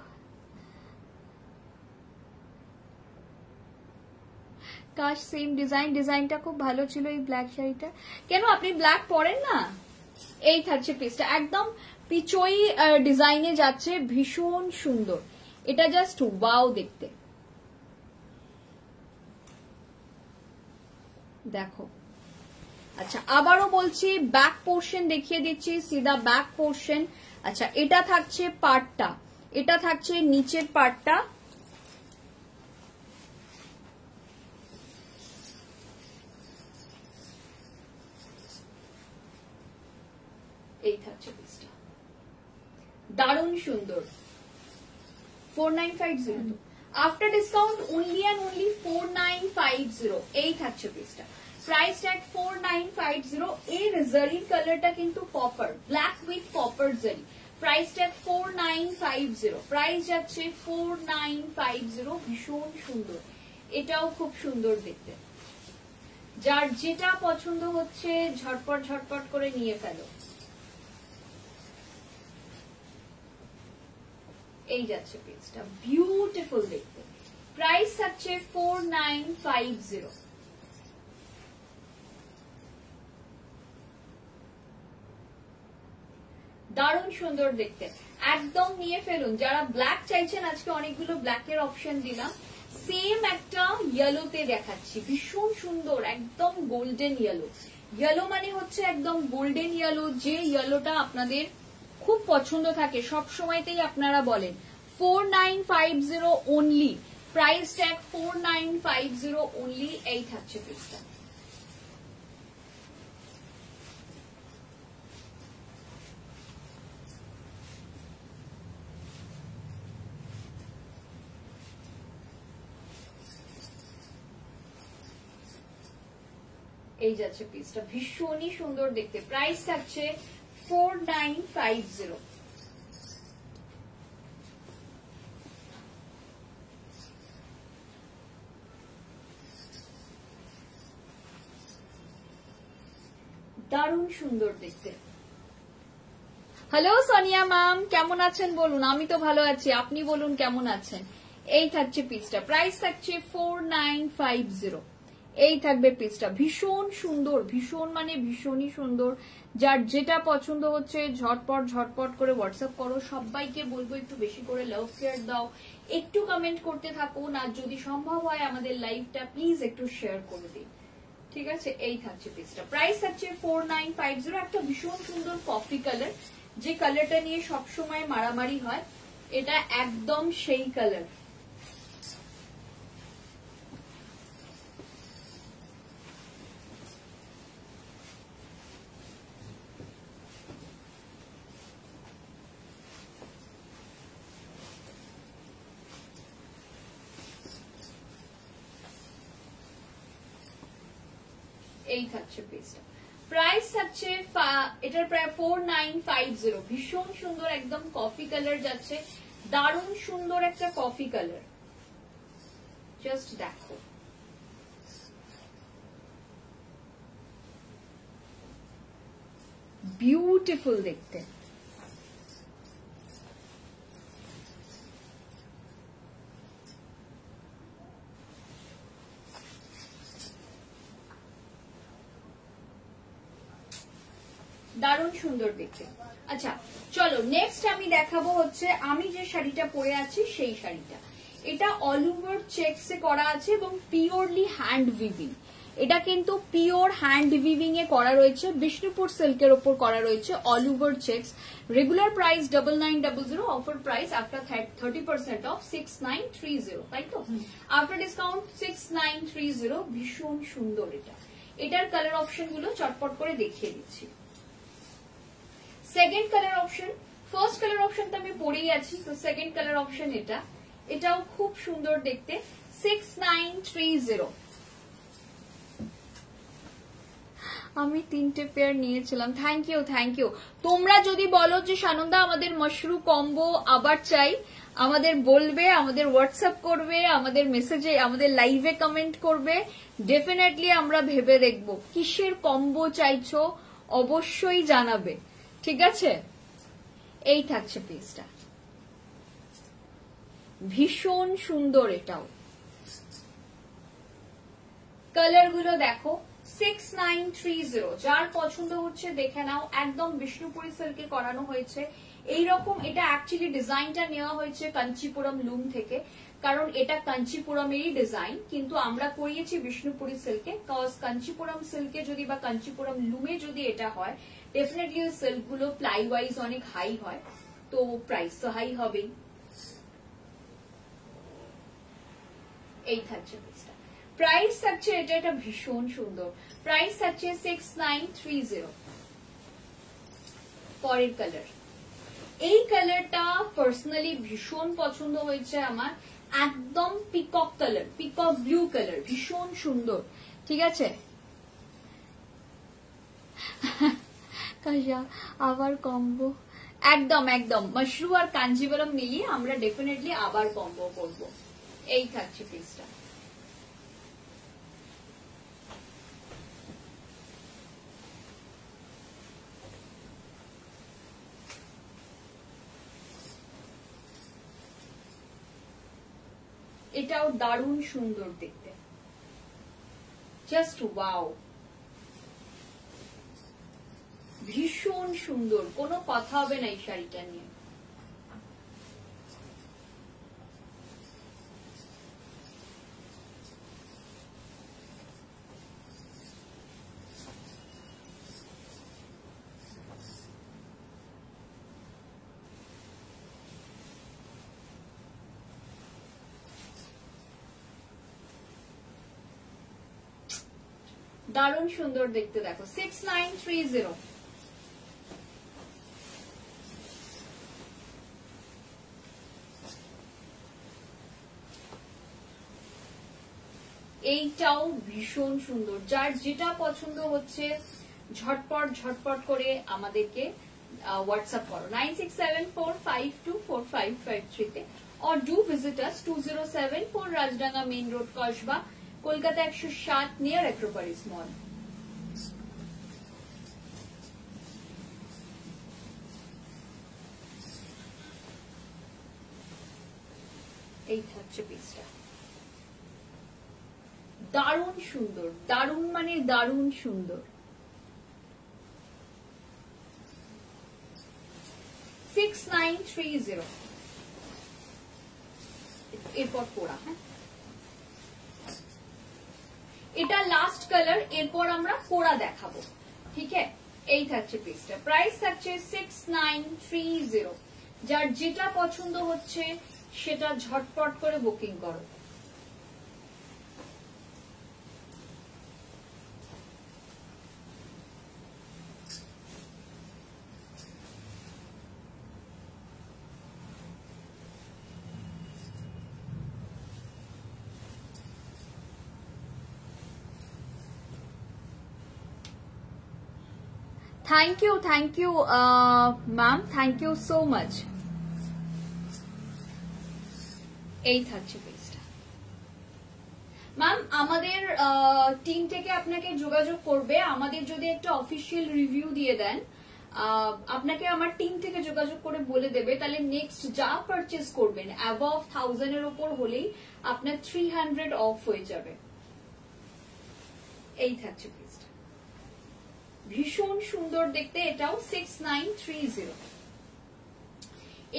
কাজ সেম ডিজাইন, ডিজাইনটা খুব ভালো ছিল এই ব্ল্যাক শাড়িটা। কেন আপনি ব্ল্যাক পরেন না? এই থাকছে পিসটা, একদম পিচোই ডিজাইনে যাচ্ছে, ভীষণ সুন্দর। এটা জাস্ট ওয়াও দেখতে, দেখো আচ্ছা আবারও বলছি ব্যাক পোর্শন দেখিয়ে দিচ্ছি, সিধা ব্যাক পোর্শন। আচ্ছা এটা থাকছে পার্টটা, এটা থাকছে নিচের পার্টটা, এই থাকছে পিসটা, দারুণ সুন্দর। 4950 after discount only and only 4950, এই থাকছে পিসটা। Price tag 4950। এর জারির কালারটা কিন্তু কপার, ব্ল্যাক উইথ কপার জারি। প্রাইস ট্যাগ 4950, প্রাইস যাচ্ছে 4950। ভীষণ সুন্দর, এটাও খুব সুন্দর দেখতে। যার যেটা পছন্দ হচ্ছে ঝটপট ঝটপট করে নিয়ে ফেলো। এই যাচ্ছে পিসটা, বিউটিফুল দেখতে। প্রাইস থাকছে 4950। দারুণ সুন্দর দেখতে, একদম নিয়ে ফেলুন। যারা ব্ল্যাক চাইছেন, আজকে অনেকগুলো ব্ল্যাকের অপশন দিলাম। সেম একটা ইয়েলোতে দেখাচ্ছি, ভীষণ সুন্দর, একদম গোল্ডেন ইয়েলো। ইয়েলো মানে হচ্ছে একদম গোল্ডেন ইয়েলো, যে ইয়েলোটা আপনাদের খুব পছন্দ থাকে, সব সময়তেই আপনারা বলেন। 4950 অনলি, প্রাইস ট্যাগ 4950 অনলি, এই থাকছে পিসটা। এই যাচ্ছে পিসটা, ভীষণই সুন্দর দেখতে। প্রাইস থাকছে 4950। দারুণ সুন্দর দেখতে। হ্যালো সোনিয়া ম্যাম, কেমন আছেন বলুন? আমি তো ভালো আছি, আপনি বলুন কেমন আছেন? এই থাকছে পিসটা, প্রাইস থাকছে 4950। এই থাকবে পিসটা, ভীষণ সুন্দর, ভীষণ মানে ভীষণই সুন্দর। যার যেটা পছন্দ হচ্ছে ঝটপট ঝটপট করে হোয়াটসঅ্যাপ করো। সবাইকে বলবো একটু বেশি করে লাভ কেয়ার দাও, একটু কমেন্ট করতে থাকুন, আর যদি সম্ভব হয় আমাদের লাইভটা প্লিজ একটু শেয়ার করে দিন, ঠিক আছে? এই থাকছে পিসটা, প্রাইস থাকছে 4950। একটা ভীষণ সুন্দর কফি কালার, যে কালারটা নিয়ে সবসময় মারামারি হয়, এটা একদম সেই কালার। এই থাকছে পিসটা, প্রাইস থাকছে এটার প্রায় 4950। ভীষণ সুন্দর, একদম কফি কালার যাচ্ছে, দারুণ সুন্দর একটা কফি কালার। জাস্ট দেখো, বিউটিফুল দেখতে। দারুণ সুন্দর দেখতে। আচ্ছা চলো নেক্সট আমি দেখাবো হচ্ছে আমি যে শাড়িটা পরে আছি সেই শাড়িটা। এটা অল ওভার চেকস এ করা আছে এবং পিওরলি হ্যান্ড উইভিং। এটা কিন্তু পিওর হ্যান্ড উইভিং এ করা রয়েছে, বিষ্ণুপুর সিল্কের ওপর করা রয়েছে, all over checks. Regular price 9900, offer price after 30% of 6930, তাই তো? After discount 6930। ভীষণ সুন্দর এটা। এটার কালার অপশন গুলো চটপট করে দেখিয়ে দিচ্ছি। Second colour option, first colour option তো আমি পরেই আছি, তো সেকেন্ড কালার অপশন এটা, এটাও খুব সুন্দর দেখতে। 6930। আমি 3টে পেয়ার নিয়েছিলাম, থ্যাংক ইউ থ্যাংক ইউ। তোমরা যদি বলো যে সানন্দা আমাদের মাশরু কম্বো আবার চাই, আমাদের বলবে, আমাদের হোয়াটসঅ্যাপ করবে, আমাদের মেসেজে, আমাদের লাইভে কমেন্ট করবে, ডেফিনেটলি আমরা ভেবে দেখবো কিসের কম্বো চাইছো, অবশ্যই জানাবে, ঠিক আছে? এই থাকছে পিসটা, ভীষণ সুন্দর। এটাও কালার গুলো দেখো, 6930। যার পছন্দ হচ্ছে দেখে নাও, একদম বিষ্ণুপুরি সিল্কে করানো হয়েছে এইরকম। এটা অ্যাকচুয়ালি ডিজাইনটা নেওয়া হয়েছে কাঞ্চিপুরম লুম থেকে। কারণ এটা কাঞ্চিপুরমেরই ডিজাইন, কিন্তু আমরা করিয়েছি বিষ্ণুপুরি সিল্কে। কজ কাঞ্চিপুরম সিল্কে যদি বা কাঞ্চিপুরম লুমে যদি এটা হয়, ডেফিনেটলি ওই সিল্ক গুলো প্লাই ওয়াইজ অনেক হাই হয়, তো প্রাইস তো হাই হবেই। এই থাকছে পিসটা, প্রাইস থাকছে এটা ভীষণ সুন্দর, প্রাইস থাকছে 6930। পরের কালার, এই কালারটা পার্সোনালি ভীষণ পছন্দ হয়েছে আমার, একদম peacock colour, peacock blue colour, ভীষণ সুন্দর। ঠিক আছে, আবার কম্বো, একদম একদম মাশরু আর কাঞ্জিবরম মিলিয়ে আমরা ডেফিনেটলি আবার কম্বো করব। এই থাকছে পিসটা। এটাও দারুণ সুন্দর দেখতে, জাস্ট ওয়াও, ভীষণ সুন্দর, কোনো কথা হবে না এই শাড়িটা নিয়ে। দারুণ সুন্দর দেখতে, দেখো 6930। এইটাও ভীষণ সুন্দর, যার যেটা পছন্দ হচ্ছে ঝটপট ঝটপট করে আমাদেরকে হোয়াটসঅ্যাপ করো 9674524553 তে, or do visit us 2074 Rajdanga main road, Kasba, Kolkata 107, near Acropolis মল। এই থাকছে পিসটা, দারুণ সুন্দর, দারুণ মানে দারুণ সুন্দর। 6930। এরপর কোড়া, হ্যাঁ এটা লাস্ট কালার, এরপর আমরা কোড়া দেখাবো। ঠিক আছে, এই থাকছে পিসটা, প্রাইস থাকছে 6930। যার যেটা পছন্দ হচ্ছে সেটা ঝটপট করে বুকিং করো। Thank you ma'am, thank you so much. এই থাকছে পেজটা ম্যাম, আমাদের টিম থেকে আপনাকে যোগাযোগ করবে, আমাদের যদি একটা অফিসিয়াল রিভিউ দিয়ে দেন, আপনাকে আমার টিম থেকে যোগাযোগ করে বলে দেবে, তাহলে নেক্সট যা পারচেজ করবেন অ্যাবভ 1000 এর উপর হলেই আপনার 300 অফ হয়ে যাবে। এই থাকছে পেজটা, ভীষণ সুন্দর দেখতে, এটাও 6930।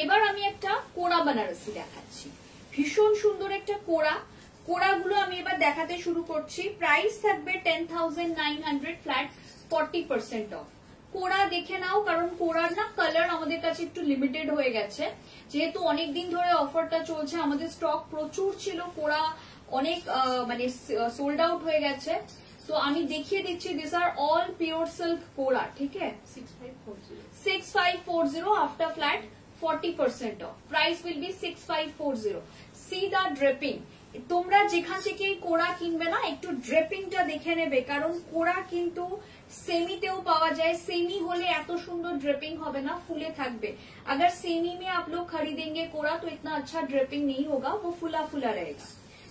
এবার আমি একটা কোড়া বানারসি দেখাচ্ছি, ভীষণ সুন্দর একটা কোড়া। কোড়াগুলো আমি এবার দেখাতে শুরু করছি। প্রাইস থাকবে 10,900 ফ্ল্যাট, 40% অফ। কোড়া দেখে নাও, কারণ কোড়ার না কালার আমাদের কাছে একটু লিমিটেড হয়ে গেছে, যেহেতু অনেকদিন ধরে অফারটা চলছে, আমাদের স্টক প্রচুর ছিল, কোড়া অনেক মানে সোল্ড আউট হয়ে গেছে। তো আমি দেখিয়ে দিচ্ছি, this are all pure silk kora. ঠিক আছে, 6540 after flat 40% off, price will be 6540। See the draping, তোমরা যেখান থেকে কোড়া কিনবে না একটু ড্রেপিংটা দেখে নেবে, কারণ কোড়া কিন্তু सेमीतेও पावा जाए। सेमी होले एतो सुंदर ड्रेपिंग होबे ना, फुले थाकबे। अगर सेमी में आप लोग खरीदेंगे कोड़ा तो इतना अच्छा ड्रेपिंग नहीं होगा, वो फुला फुला रहेगा।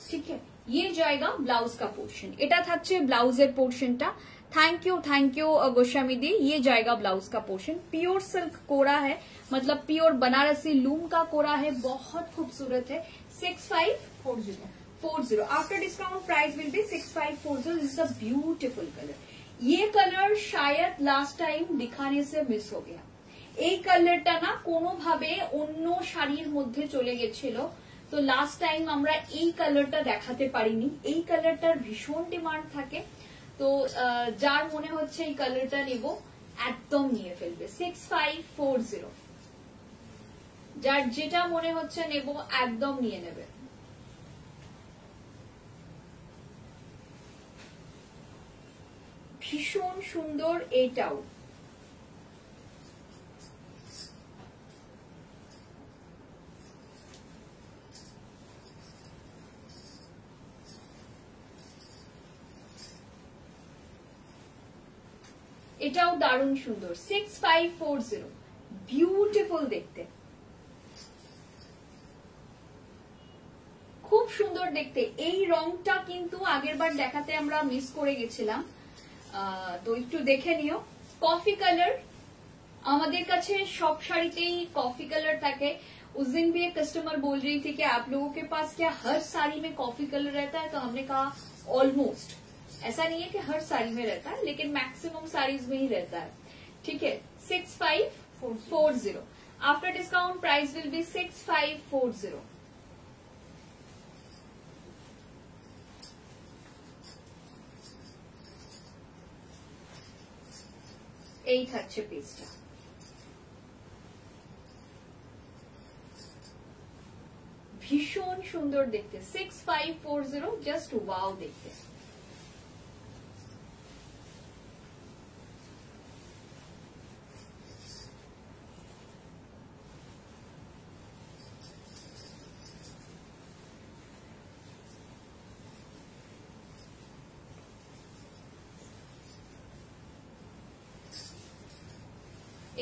ठीक है, ये जाएगा ब्लाउज का पोर्शन, एटा थाकছে ব্লাউজের পোর্শনটা। थैंक यू गोस्वामी दी। ये जाएगा ब्लाउज का पोर्शन, प्योर सिल्क कोड़ा है, मतलब प्योर बनारसी लूम का कोड़ा है, बहुत खूबसूरत है। 6540 after discount price will be 6540। This is a beautiful colour. ये कलर शायद लास्ट टाइम दिखाने से मिस हो गया। এই কালারটা না কোনোভাবে অন্য শাড়ির মধ্যে চলে গেছিল, তো লাস্ট টাইম আমরা এই কালারটা দেখাতে পারিনি, এই কালারটার ভীষণ ডিমান্ড থাকে। তো যার মনে হচ্ছে এই কালারটা নেব একদম নিয়ে ফেলবে 6540, যার যেটা মনে হচ্ছে নেব একদম নিয়ে নেবে। ভীষণ সুন্দর এটাও, এটাও দারুণ সুন্দর 6540, বিউটিফুল দেখতে, খুব সুন্দর দেখতে। এই রংটা কিন্তু আগেরবার দেখাতে আমরা মিস করে গেছিলাম, তো একটু দেখে নিও। কফি কালার, আমাদের কাছে সব শাড়িতেই कॉफी कलर থাকে। उस दिन भी एक कस्टमर बोल रही थी कि आप लोगों के पास क्या हर साड़ी में कॉफी कलर रहता है, तो हमने कहा ऑलमोस्ट, ऐसा नहीं है कि हर साड़ी में रहता है, लेकिन मैक्सिमम साड़ीज में ही रहता है। ठीक है, 6540, after discount price will be 6540। এই থাকছে পিসটা, ভীষণ সুন্দর দেখতে 6540, জাস্ট ওয়াও দেখতে।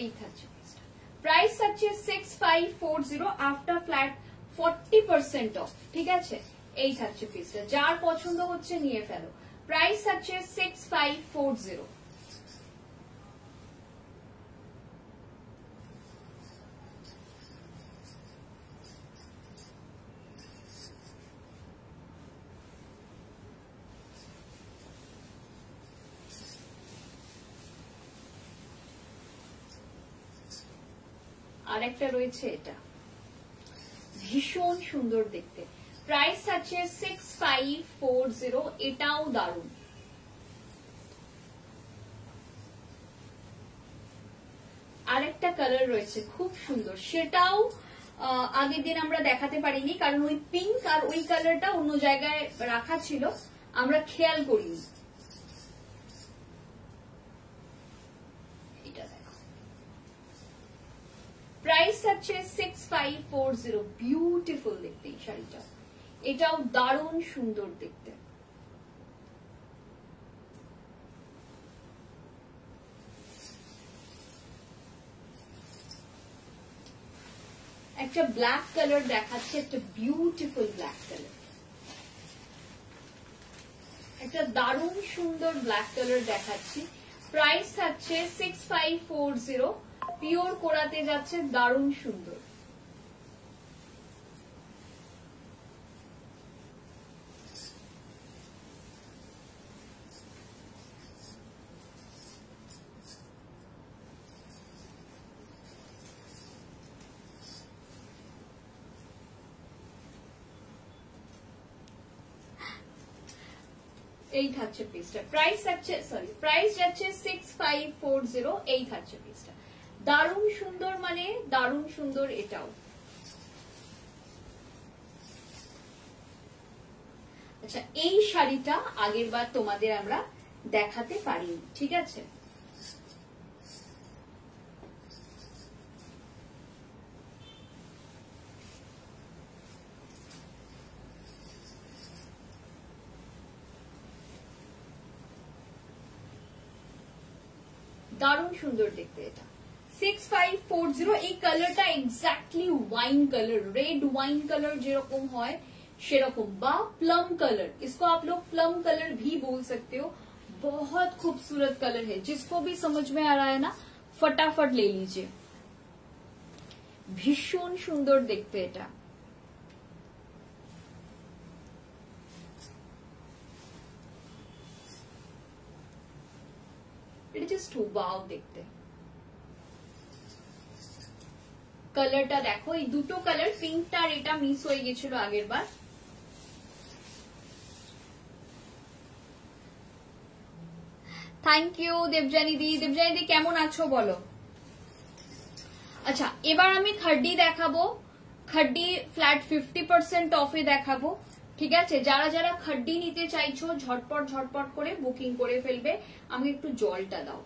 এই থাকছে পিসটা, প্রাইস আছে 6540 আফটার ফ্ল্যাট 40% অফ। ঠিক আছে, এই থাকছে পিসটা, যার পছন্দ হচ্ছে নিয়ে ফেলো। প্রাইস আছে 6540। আরেকটা রয়েছে, এটা ভীষণ সুন্দর দেখতে, প্রাইস আছে 6540, এটাও দারুণ। আরেকটা কালার রয়েছে খুব সুন্দর, সেটাও আগের দিন আমরা দেখাতে পারিনি, কারণ ওই পিঙ্ক আর ওই কালারটা অন্য জায়গায় রাখা ছিল, আমরা খেয়াল করিনি। প্রাইস আছে 6540, বিউটিফুল দেখতে এই শাড়িটা, এটাও দারুণ সুন্দর দেখতে। একটা ব্ল্যাক কালার দেখাচ্ছে, একটা বিউটিফুল ব্ল্যাক কালার, একটা দারুণ সুন্দর ব্ল্যাক কালার দেখাচ্ছি। প্রাইস আছে 6540, পিওর কোরাতে যাচ্ছে, দারুণ সুন্দর। এই থাকছে পিসটা, প্রাইস যাচ্ছে 6540, এই থাকছে পিসটা, দারুণ সুন্দর, মানে দারুণ সুন্দর এটাও। আচ্ছা, এই শাড়িটা আগের বার তোমাদের আমরা দেখাতে পারিনি, ঠিক আছে। দারুণ সুন্দর দেখতে এটা 6540। এই কালারটা exactly wine colour, red wine colour যেরকম হয় সেরকম, বা प्लम कलर, इसको आप लोग प्लम कलर भी बोल सकते हो। बहुत खूबसूरत कलर है, जिसको भी समझ में आ रहा है ना फटाफट ले लीजिए। ভীষণ সুন্দর দেখতে এটা, এটা জাস্ট ওয়াও দেখতে। কালারটা দেখো, এই দুটো কালার, পিঙ্কটা আর এটা মিস হয়ে গেছিল আগের বার। থ্যাংক ইউ দেবজানি দি। দেবজানি দি কেমন আছো বলো? আচ্ছা, এবার আমি খাড্ডি দেখাবো, খাড্ডি ফ্ল্যাট 50% অফে দেখাবো। ঠিক আছে, যারা যারা খাড্ডি নিতে চাইছো ঝটপট ঝটপট করে বুকিং করে ফেলবে। আমি একটু জলটা দাও।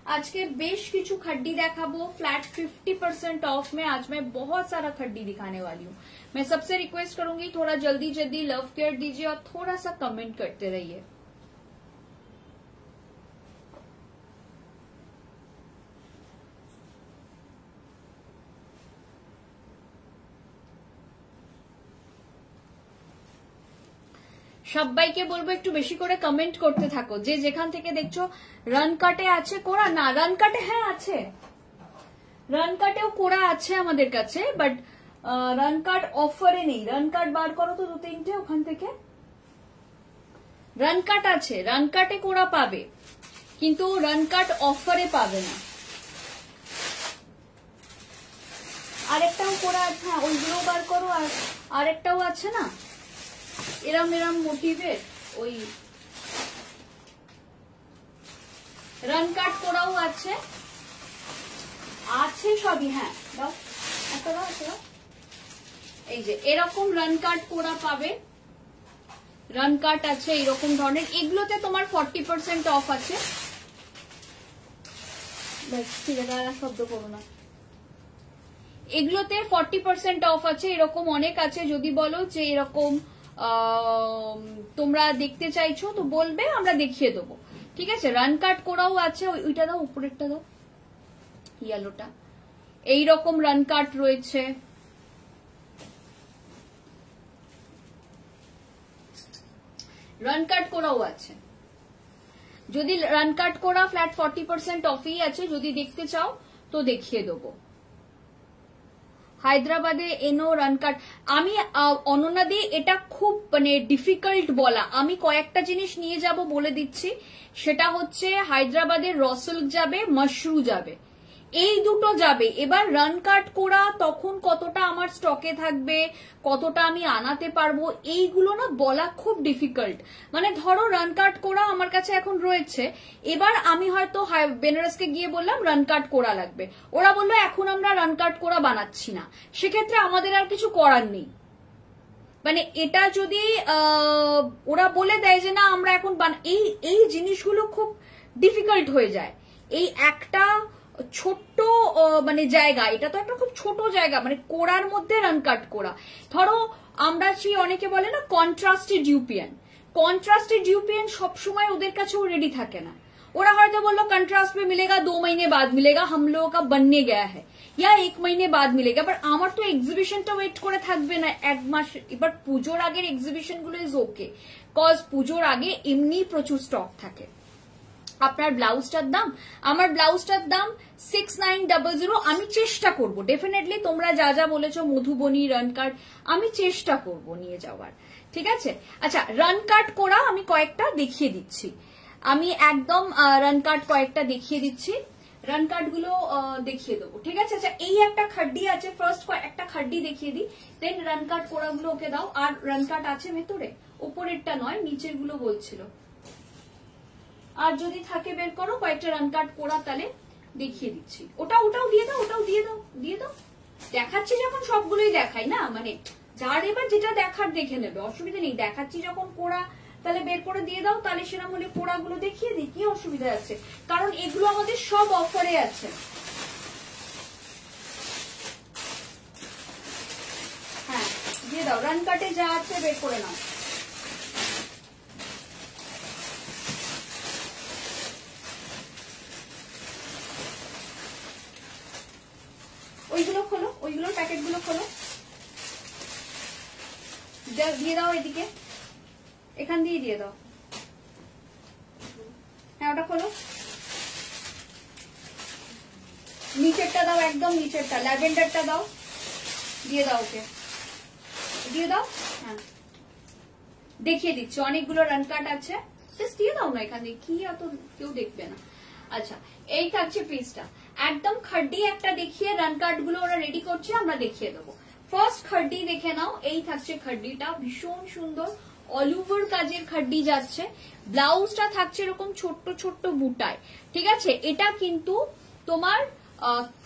आज के बेश किचु खड्डी देखाबो फ्लैट 50% ऑफ में। आज मैं बहुत सारा खड्डी दिखाने वाली हूँ। मैं सबसे रिक्वेस्ट करूंगी थोड़ा जल्दी जल्दी लव केयर दीजिए और थोड़ा सा कमेंट करते रहिए। সবাইকে বলবো একটু বেশি করে কমেন্ট করতে থাকো। যে যেখান থেকে দেখছো রান কাটে আছে কোরা, না রান কাটে হ্যাঁ আছে, রান কাটেও কোরা আছে আমাদের কাছে, বাট রান কাট অফারে নেই। রান কাট বার করো তো দু তিনটে ওখান থেকে। রান কাট আছে, রান কাটে কোরা পাবে, কিন্তু রান কাট অফারে পাবে না। আরেকটাও কোরা আছে, হ্যাঁ ওইগুলো বার করো। আর আরেকটাও আছে না এরম এরম মোটিভের, ওই রান কাট করাও আছে, আছে সবই। হ্যাঁ দাও একটা দাও, একটা দাও। এই যে এরকম রান কাট করা পাবে, রান কাট আছে এরকম ধরনের। এগুলোতে তোমার 40% অফ আছে। শব্দ করো না। এগুলোতে 40% অফ আছে, এরকম অনেক আছে। যদি বলো যে এরকম তোমরা দেখতে চাইছো তো বলবে, আমরা দেখিয়ে দেবো। ঠিক আছে, রান কাট করাও আছে। ওইটা দাও, উপরেরটা দাও, ইয়েলোটা। এইরকম রান কাট রয়েছে। রান কাট করাও আছে। যদি রান কাট করা ফ্ল্যাট 40% অফই আছে, যদি দেখতে চাও তো দেখিয়ে দেবো। হায়দ্রাবাদে এনো রান কাট। আমি অনন্যা দি এটা খুব মানে ডিফিকাল্ট বলা। আমি কয়েকটা জিনিস নিয়ে যাব বলে দিচ্ছি। সেটা হচ্ছে হায়দ্রাবাদের রসুলক যাবে, মাশরু যাবে, এই দুটো যাবে। এবার রান কাট করা তখন কতটা আমার স্টকে থাকবে, কতটা আমি আনাতে পারবো, এইগুলো না বলা খুব ডিফিকাল্ট। মানে ধরো রান কাট করা আমার কাছে এখন রয়েছে, এবার আমি হয়তো বেনারসকে গিয়ে বললাম রান কাট করা লাগবে, ওরা বললো এখন আমরা রান কাট করা বানাচ্ছি না, সেক্ষেত্রে আমাদের আর কিছু করার নেই। মানে এটা যদি ওরা বলে দেয় যে না আমরা এখন এই জিনিসগুলো খুব ডিফিকাল্ট হয়ে যায়। এই একটা ছোট্ট মানে জায়গা, এটা তো একটা খুব ছোট জায়গা, মানে কোরার মধ্যে রান কাট করা। ধরো আমরা অনেকে বলে না কন্ট্রাস্টেড ইউপিএন, কন্ট্রাস্টেড ইউপিএন সবসময় ওদের কাছেও রেডি থাকে না। ওরা হয়তো বললো কন্ট্রাস্ট में मिलेगा 2 महीने बाद मिलेगा, हम लोगों का बनने गया है, या 1 महीने बाद मिलेगा। বাট আমার তো এক্সিবিশনটা ওয়েট করে থাকবে না 1 মাস। এবার পুজোর আগের এক্সিবিশন গুলো ইজ ওকে, কজ পুজোর আগে এমনি প্রচুর স্টক থাকে। আপনার ব্লাউজটার দাম, আমার ব্লাউজটার দাম 6900। আমি চেষ্টা করব ডেফিনেটলি, তোমরা যা যা বলেছো মধুবনী রান কাট, আমি চেষ্টা করব নিয়ে যাওয়ার। ঠিক আছে, আচ্ছা রান কাট করা আমি কয়েকটা দেখিয়ে দিচ্ছি। আমি একদম রান কাট কয়েকটা দেখিয়ে দিচ্ছি, রান কাট গুলো দেখিয়ে দেবো। ঠিক আছে, আচ্ছা এই একটা খাড্ডি আছে, ফার্স্ট একটা খাড্ডি দেখিয়ে দিই, দেন রান কাট করা গুলো ওকে দাও। আর রান কাট আছে ভেতরে, উপরেরটা নয় নিচের গুলো বলছিল। আর যদি থাকে বের করো কয়েকটা রান কাট করা, তাহলে দেখিয়ে দিচ্ছি। ওটাও দিয়ে দাও, ওটাও দিয়ে দাও, দিয়ে দাও। দেখাচ্ছি যখন সবগুলোই দেখাই না, মানে যার এবার যেটা দেখার দেখে নেবে, অসুবিধা নেই। দেখাচ্ছি যখন কোরা, তাহলে বের করে দিয়ে দাও। তাহলে সেরকম হলে কোরাগুলো দেখিয়ে দিই, কি অসুবিধা আছে, কারণ এগুলো আমাদের সব অফারে আছে। হ্যাঁ দিয়ে দাও, রান কাটে যা আছে বের করে নাও। ওইগুলো খোলো, ওইগুলোর প্যাকেটগুলো খোলো, দিয়ে দাও এদিকে, এখান দিয়ে দিয়ে দাও। হ্যাঁ ওটা খোলো, নিচেরটা দাও, একদম নিচেরটা ল্যাভেন্ডারটা দাও, দিয়ে দাও ওকে, দিয়ে দাও। হ্যাঁ দেখিয়ে দিচ্ছি, অনেকগুলো রান কাট আছে, জাস্ট দিয়ে দাও না এখান দিয়ে, কি এত কেউ দেখবে না। আচ্ছা, এই থাকছে পিসটা। একদম খাড্ডি একটা দেখিয়ে রান কাট গুলো ওরা রেডি করছে, আমরা দেখিয়ে দেবো। ফার্স্ট খাড্ডি দেখে নাও, এই থাকছে খাড্ডিটা, ভীষণ সুন্দর অল ওভার কাজের খাড্ডি যাচ্ছে। ব্লাউজটা থাকছে এরকম ছোট্ট ছোট্ট বুটায়, ঠিক আছে। এটা কিন্তু তোমার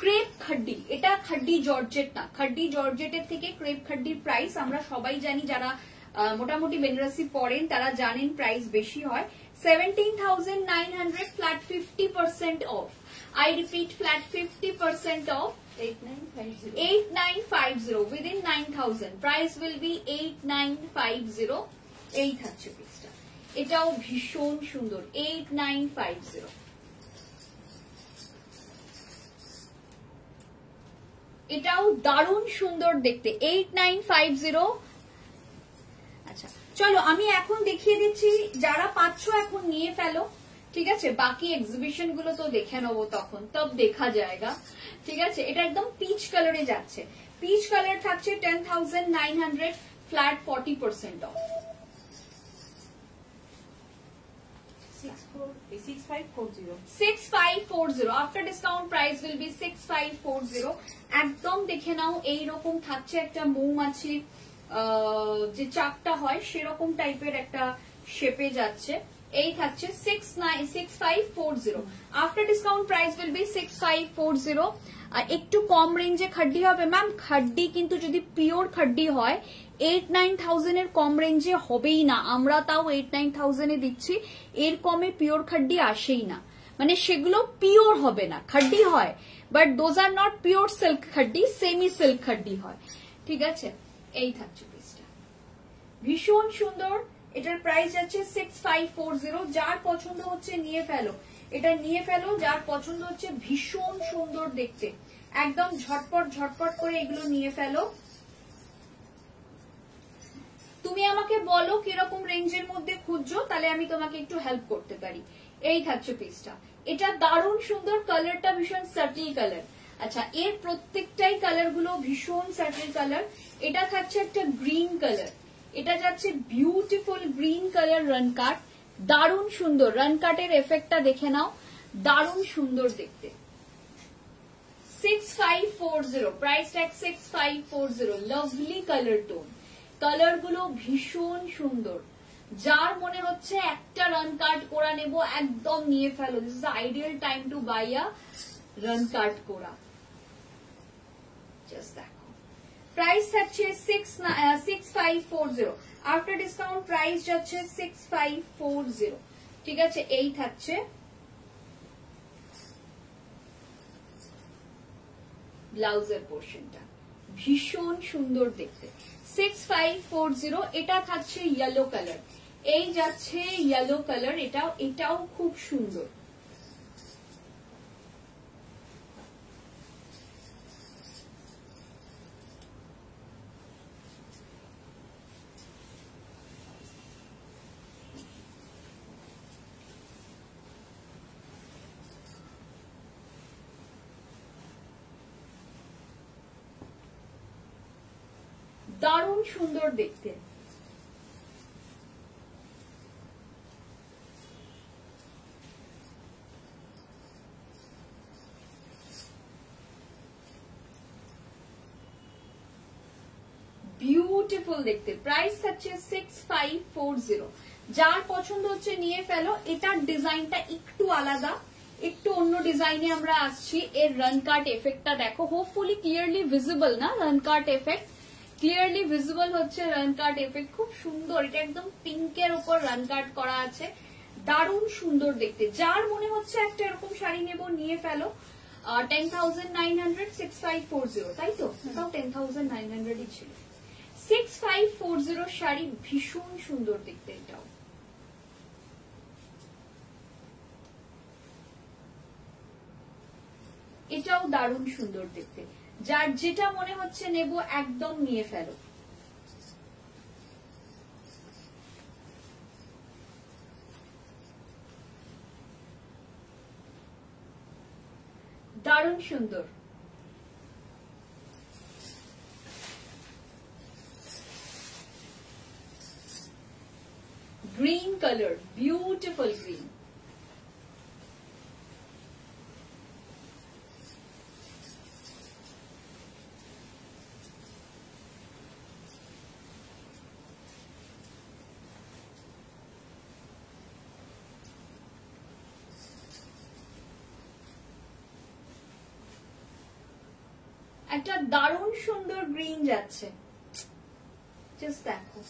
ক্রেপ খাড্ডি, এটা খাড্ডি জর্জেট না। খাড্ডি জর্জেটের থেকে ক্রেপ খাড্ডির প্রাইস আমরা সবাই জানি, যারা মোটামুটি বেনারসি পরেন তারা জানেন প্রাইস বেশি হয়। 17,900 flat 50% off. I repeat, flat 50% off. 8950 within 9,000. Price will be 8950. এই থাকছে পিসটা, এটাও ভীষণ সুন্দর। 8950, এটাও দারুণ সুন্দর দেখতে। 8950। আচ্ছা চলো আমি এখন দেখিয়ে দিচ্ছি, যারা পাচ্ছ এখন নিয়ে ফেলো, ঠিক আছে। বাকি এক্সিবিশন গুলো তো দেখে নেবো তখন, তব দেখা যায়গা, ঠিক আছে। এটা একদম পিচ কালারে যাচ্ছে, পিচ কালার থাকছে 10,900 flat 40% of. 6540 after discount price will be 6540। একদম দেখে নাও, এইরকম থাকছে একটা মৌমাছি যে চাকটা হয় সেরকম টাইপের একটা শেপে যাচ্ছে। এই থাকছে 6540। After discount price will be 6540। একটু কম রেঞ্জে খাড্ডি হবে ম্যাম, খাড্ডি কিন্তু যদি পিওর খাড্ডি হয় 8-9,000 এর কম রেঞ্জে হবেই না। আমরা তাও 8-9,000 এ দিচ্ছি, এর কমে পিওর খাড্ডি আসেই না। মানে সেগুলো পিওর হবে না, খাড্ডি হয় but those are not pure silk khadi, semi silk khadi হয়, ঠিক আছে। এই থাকছে পিসটা, ভীষণ সুন্দর। এটার প্রাইস যাচ্ছে 6540। যার পছন্দ হচ্ছে নিয়ে ফেলো, এটা নিয়ে ফেলো, যার পছন্দ হচ্ছে। ভীষণ সুন্দর দেখতে, একদম ঝটপট ঝটপট করে এগুলো নিয়ে ফেলো। তুমি আমাকে বলো কিরকম রেঞ্জের মধ্যে খুঁজছো, তাহলে আমি তোমাকে একটু হেল্প করতে পারি। এই থাকছে পিসটা, এটা দারুণ সুন্দর, কালারটা ভীষণ সাটল কালার। আচ্ছা, এর প্রত্যেকটাই কালার গুলো ভীষণ সাটল কালার। এটা থাকছে একটা গ্রিন কালার, এটা যাচ্ছে বিউটিফুল গ্রিন কালার রান কাট, দারুণ সুন্দর। রান কাটের এফেক্টটা দেখে নাও, দারুণ সুন্দর দেখতে। 6540, price tag 6540। Lovely colour tone, colour গুলো ভীষণ সুন্দর। যার মনে হচ্ছে একটা রান কাট করা নেব, একদম নিয়ে ফেলো। This is the ideal time to buy a run cut করা। জাস্ট দেখো, প্রাইস থাকছে 6540। আফটার ডিসকাউন্ট প্রাইস যাচ্ছে 6540, ঠিক আছে। এই থাকছে ব্লাউজের পোর্শনটা, ভীষণ সুন্দর দেখতে। 6540। এটা থাকছে ইয়েলো কালার, এই যাচ্ছে ইয়েলো কালার, এটাও খুব সুন্দর। দারুণ সুন্দর দেখতে। বিউটিফুল দেখতে, প্রাইস থাকছে 6540। যার পছন্দ হচ্ছে নিয়ে ফেলো। এটার ডিজাইনটা একটু আলাদা, একটু অন্য ডিজাইনে আমরা আসছি। এর রান কাট এফেক্টটা দেখো, হোপফুলি ক্লিয়ারলি ভিজিবল না রান কাট এফেক্ট, ক্লিয়ারলি ভিজিবল হচ্ছে রান কাট এফেক্ট, খুব সুন্দর। এটা একদম পিঙ্কের উপর রান কাট করা আছে, দারুণ সুন্দর দেখতে। যার মনে হচ্ছে একটা এরকম শাড়ি নেব, নিয়ে ফেলো। 10,900, 6540, তাই তো? তাও 10,900 ছিল। 6540 শাড়ি, ভীষণ সুন্দর দেখতে। এটাও এটাও দারুণ সুন্দর দেখতে। যার যেটা মনে হচ্ছে নেব, একদম নিয়ে ফেলো। দারুণ সুন্দর। Green colour, beautiful green. একটা দারুণ সুন্দর গ্রিন যাচ্ছে, জাস্ট দেখো।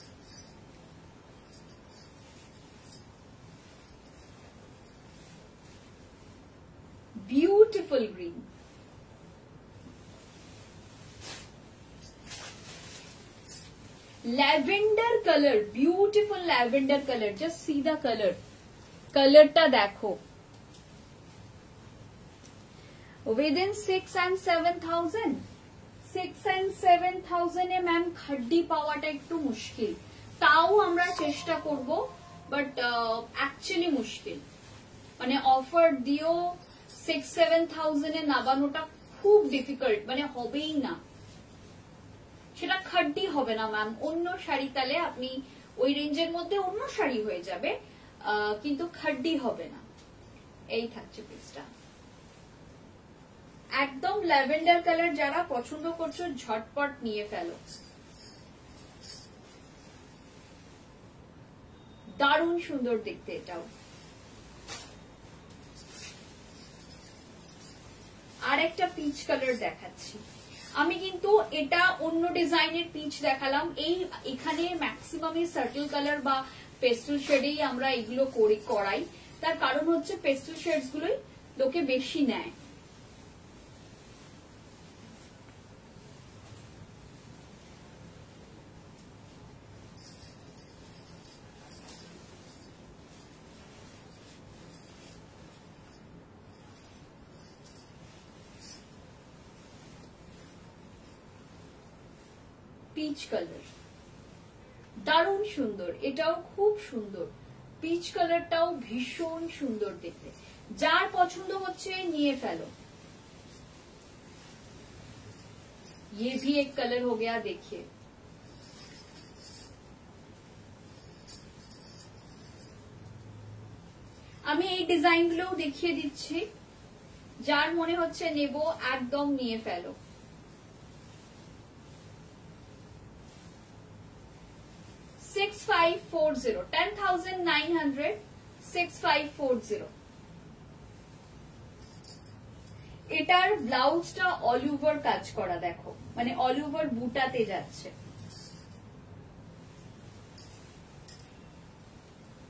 Beautiful green. Lavender colour, beautiful lavender colour, just see the colour, কালারটা দেখো। within 6 and 7,000, 6 and 7,000 এ ম্যাম খাড্ডি পাওয়াটা একটু মুশকিল, তাও আমরা চেষ্টা করব, বাট অ্যাকচুয়ালি মুশকিল, মানে অফার দিও 6-7,000 এ নাবানোটা খুব ডিফিকাল্ট, মানে হবেই না, সেটা খাড্ডি হবে না ম্যাম। অন্য শাড়ি তালে আপনি ওই রেঞ্জের মধ্যে অন্য শাড়ি হয়ে যাবে, কিন্তু খাড্ডি হবে না। এই থাকছে পিসটা, একদম ল্যাভেন্ডার কালার, যারা পছন্দ করছো ঝটপট নিয়ে ফেলো। দারুণ সুন্দর দেখতে এটাও। আর একটা পিচ কালার দেখাচ্ছি আমি, কিন্তু এটা অন্য ডিজাইনের পিচ দেখালাম। এখানে ম্যাক্সিমাম সার্কেল কালার বা পেস্টেল শেডেই আমরা এগুলো করাই, তার কারণ হচ্ছে পেস্টেল শেডস গুলোই লোকে বেশি নেয়। পিচ কালার দারুণ সুন্দর, এটাও খুব সুন্দর, পিচ কালারটাও ভীষণ সুন্দর দেখতে, যার পছন্দ হচ্ছে নিয়ে ফেলো। ये भी एक कलर हो गया, देखिए আমি এই ডিজাইন গুলো দেখিয়ে দিচ্ছি, যার মনে হচ্ছে নেব একদম নিয়ে ফেলো। $6540, 10,900, 6540। এটার ব্লাউজটা অল ওভার কাজ করা দেখো, মানে অল ওভার বুটাতে যাচ্ছে,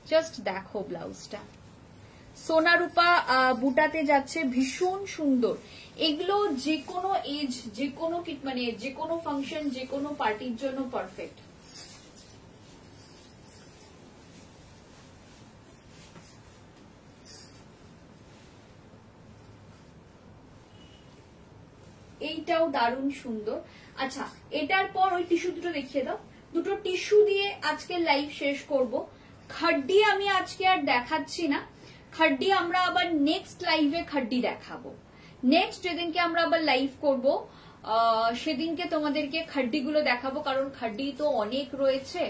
জাস্ট দেখো ব্লাউজটা সোনা রূপা বুটাতে যাচ্ছে, ভীষণ সুন্দর। এগুলো যে কোনো এজ, যে কোনো মানে যে কোনো ফাংশন, যে কোনো পার্টির জন্য পারফেক্ট। এইটাও দারুণ সুন্দর। আচ্ছা, এটার পর ওই টিস্যু দুটো দেখিয়ে দাও, দুটো টিস্যু দিয়ে আজকে লাইভ শেষ করব। খাড্ডি আমি আজকে আর দেখাচ্ছি না, খাড্ডি আমরা আবার নেক্সট লাইভে খাড্ডি দেখাবো। নেক্সট যেদিনকে আমরা আবার লাইভ করব সেদিনকে তোমাদেরকে খাড্ডি গুলো দেখাবো, কারণ খাড্ডি তো অনেক রয়েছে,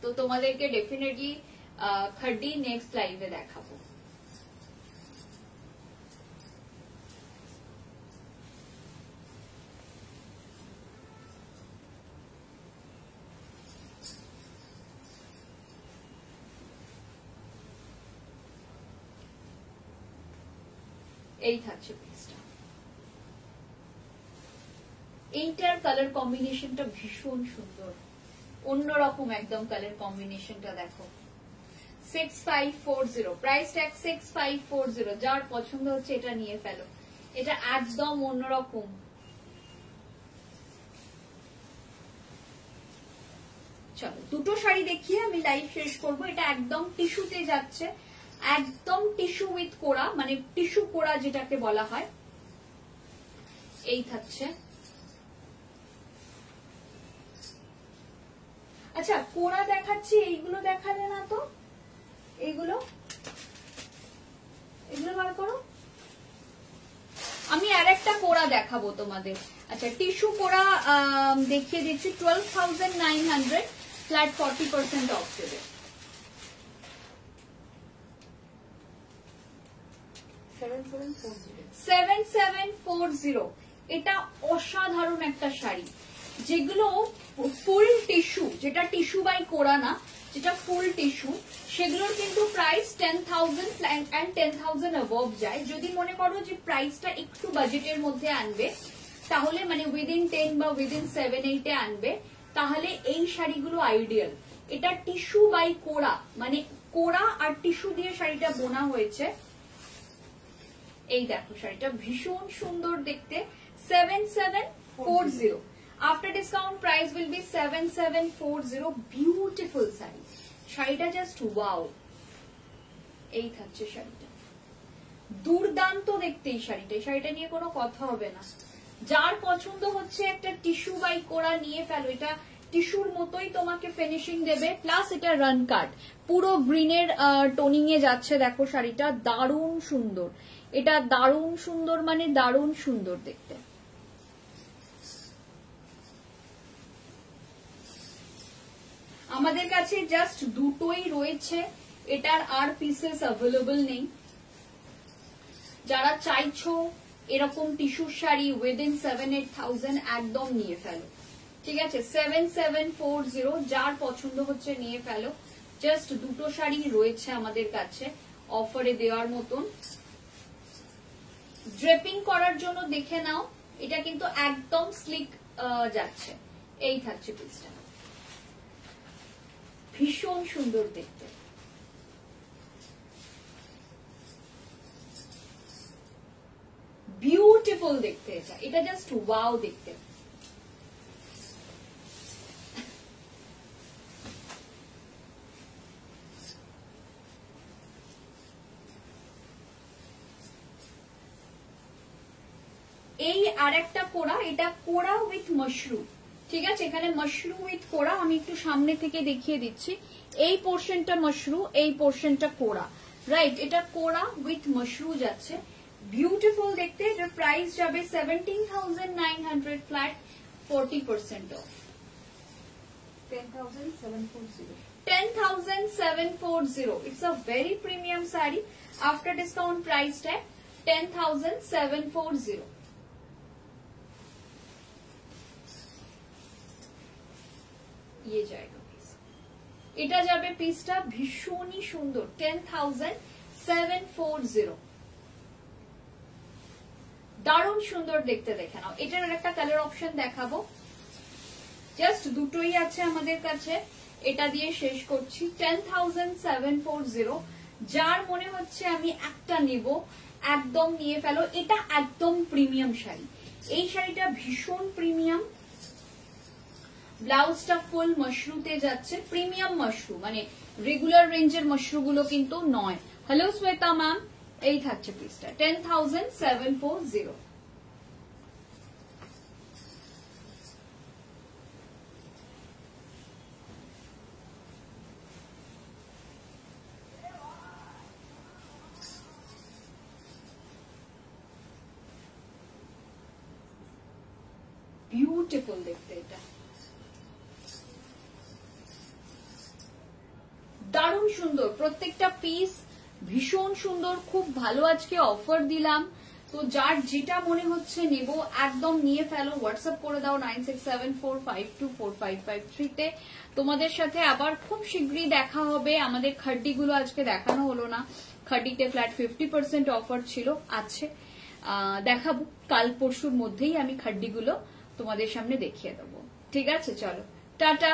তো তোমাদেরকে ডেফিনেটলি খাড্ডি নেক্সট লাইভে দেখাবো। এই থাকছে পিসটা, এইটার কালার কম্বিনেশনটা ভীষণ সুন্দর, অন্যরকম একদম কালার কম্বিনেশনটা দেখো। 6540, প্রাইস ট্যাগ 6540, যার পছন্দ হচ্ছে এটা নিয়ে ফেলো, এটা একদম অন্যরকম। চলো দুটো শাড়ি দেখিয়ে আমি লাইভ শেষ করব। এটা একদম টিস্যুতে যাচ্ছে, একদম টিস্যু উইথ কোড়া, মানে টিস্যু কোড়া যেটাকে বলা হয়। এই থাকছে। আচ্ছা, কোড়া দেখাচ্ছি, এইগুলো দেখালে না তো, এইগুলো বার করো, আমি আর একটা কোড়া দেখাবো তোমাদের। আচ্ছা, টিস্যু কোড়া দেখিয়ে দিচ্ছি, 12,900, ফ্ল্যাট 40% অফ দেবে। 7740, এটা অসাধারণ একটা শাড়ি, যেগুলো ফুল টিস্যু, যেটা টিস্যু বাই কোড়া না, যেটা ফুল টিস্যু, সেগুলোর কিন্তু প্রাইস 10,000 and 10,000 অ্যাবভ যায়। যদি মনে করো যে প্রাইসটা একটু বাজেটের মধ্যে আনবে, তাহলে মানে উইদিন 10 বা উইদিন 7-8 এ আনবে, তাহলে এই শাড়িগুলো আইডিয়াল। এটা টিস্যু বাই কোরা, মানে কোরা আর টিস্যু দিয়ে শাড়িটা বোনা হয়েছে। এই দেখো শাড়িটা ভীষণ সুন্দর দেখতে, 7740। After discount price will B 7740। Beautiful sari, শাড়িটা জাস্ট ওয়াও। এই থাকছে শাড়িটা, দুর্দান্ত দেখতে এই শাড়িটা। এই শাড়িটা নিয়ে কোনো কথা হবে না। যার পছন্দ হচ্ছে একটা টিস্যু বাই কোরা নিয়ে ফেলো, এটা টিস্যুর মতোই তোমাকে ফিনিশিং দেবে, প্লাস এটা রান কাট, পুরো গ্রিনের টোনিং এ যাচ্ছে। দেখো শাড়িটা দারুণ সুন্দর, এটা দারুণ সুন্দর, মানে দারুণ সুন্দর দেখতে। আমাদের কাছে জাস্ট দুটোই রয়েছে, এটার আর পিসেস অ্যাভেলেবল নেই। যারা চাইছো এরকম টিস্যুর শাড়ি উইদিন 7-8,000 একদম নিয়ে ফেলো, ঠিক আছে? 7740, যার পছন্দ হচ্ছে নিয়ে ফেলো। জাস্ট দুটো শাড়ি রয়েছে আমাদের কাছে অফারে দেওয়ার মতন। ড্রেপিং করার জন্য দেখে নাও, এটা কিন্তু একদম স্লিক যাচ্ছে। এই থাকছে পিসটা, ভীষণ সুন্দর দেখতে। বিউটিফুল দেখতে এটা, এটা জাস্ট ওয়াও দেখতে। এই আরেকটা কোরা, এটা কোরা উইথ মাশরুম, ঠিক আছে? এখানে মাশরুম উইথ কোরা, আমি একটু সামনে থেকে দেখিয়ে দিচ্ছি। এই পোর্শনটা মাশরুম, এই পোর্শনটা কোরা, রাইট? এটা কোরা উইথ মাশরুম যাচ্ছে, বিউটিফুল দেখতে। এটার প্রাইস যাবে 17,900 flat, 40% of. 10,740। It's a very premium saree. After discount price tag 10,740। ये जाएगा पीस, এটা যাবে পিসটা ভীষণই সুন্দর, 10,740। দারুণ সুন্দর দেখতে, দেখে নাও। এটার একটা কালার অপশন দেখাবো, জাস্ট দুটোই আছে আমাদের কাছে। এটা দিয়ে শেষ করছি, 10,740। যার মনে হচ্ছে আমি একটা নেব, একদম নিয়ে ফেলো। এটা একদম প্রিমিয়াম শাড়ি, এই শাড়িটা ভীষণ প্রিমিয়াম। ব্লাউজটা ফুল মাশরুতে যাচ্ছে, প্রিমিয়াম মাশরু, মানে রেগুলার রেঞ্জের মাশরু গুলো কিন্তু নয়। হ্যালো শ্বেতা ম্যাম, এই থাকছে পিসটা 10,740। বিউটিফুল দেখতে এটা, দারুণ সুন্দর প্রত্যেকটা পিস, ভীষণ সুন্দর, খুব ভালো আজকে অফার দিলাম। তো যার যেটা মনে হচ্ছে নেব একদম নিয়ে ফেলো, হোয়াটসঅ্যাপ করে দাও 9674524553 তে। তোমাদের সাথে আবার খুব শীঘ্রই দেখা হবে। আমাদের খাড্ডিগুলো আজকে দেখানো হলো না, খাড্ডিতে ফ্ল্যাট 50% অফার ছিল, আছে, দেখাবো কাল পরশুর মধ্যেই আমি খাড্ডিগুলো তোমাদের সামনে দেখিয়ে দেবো। ঠিক আছে, চলো টাটা।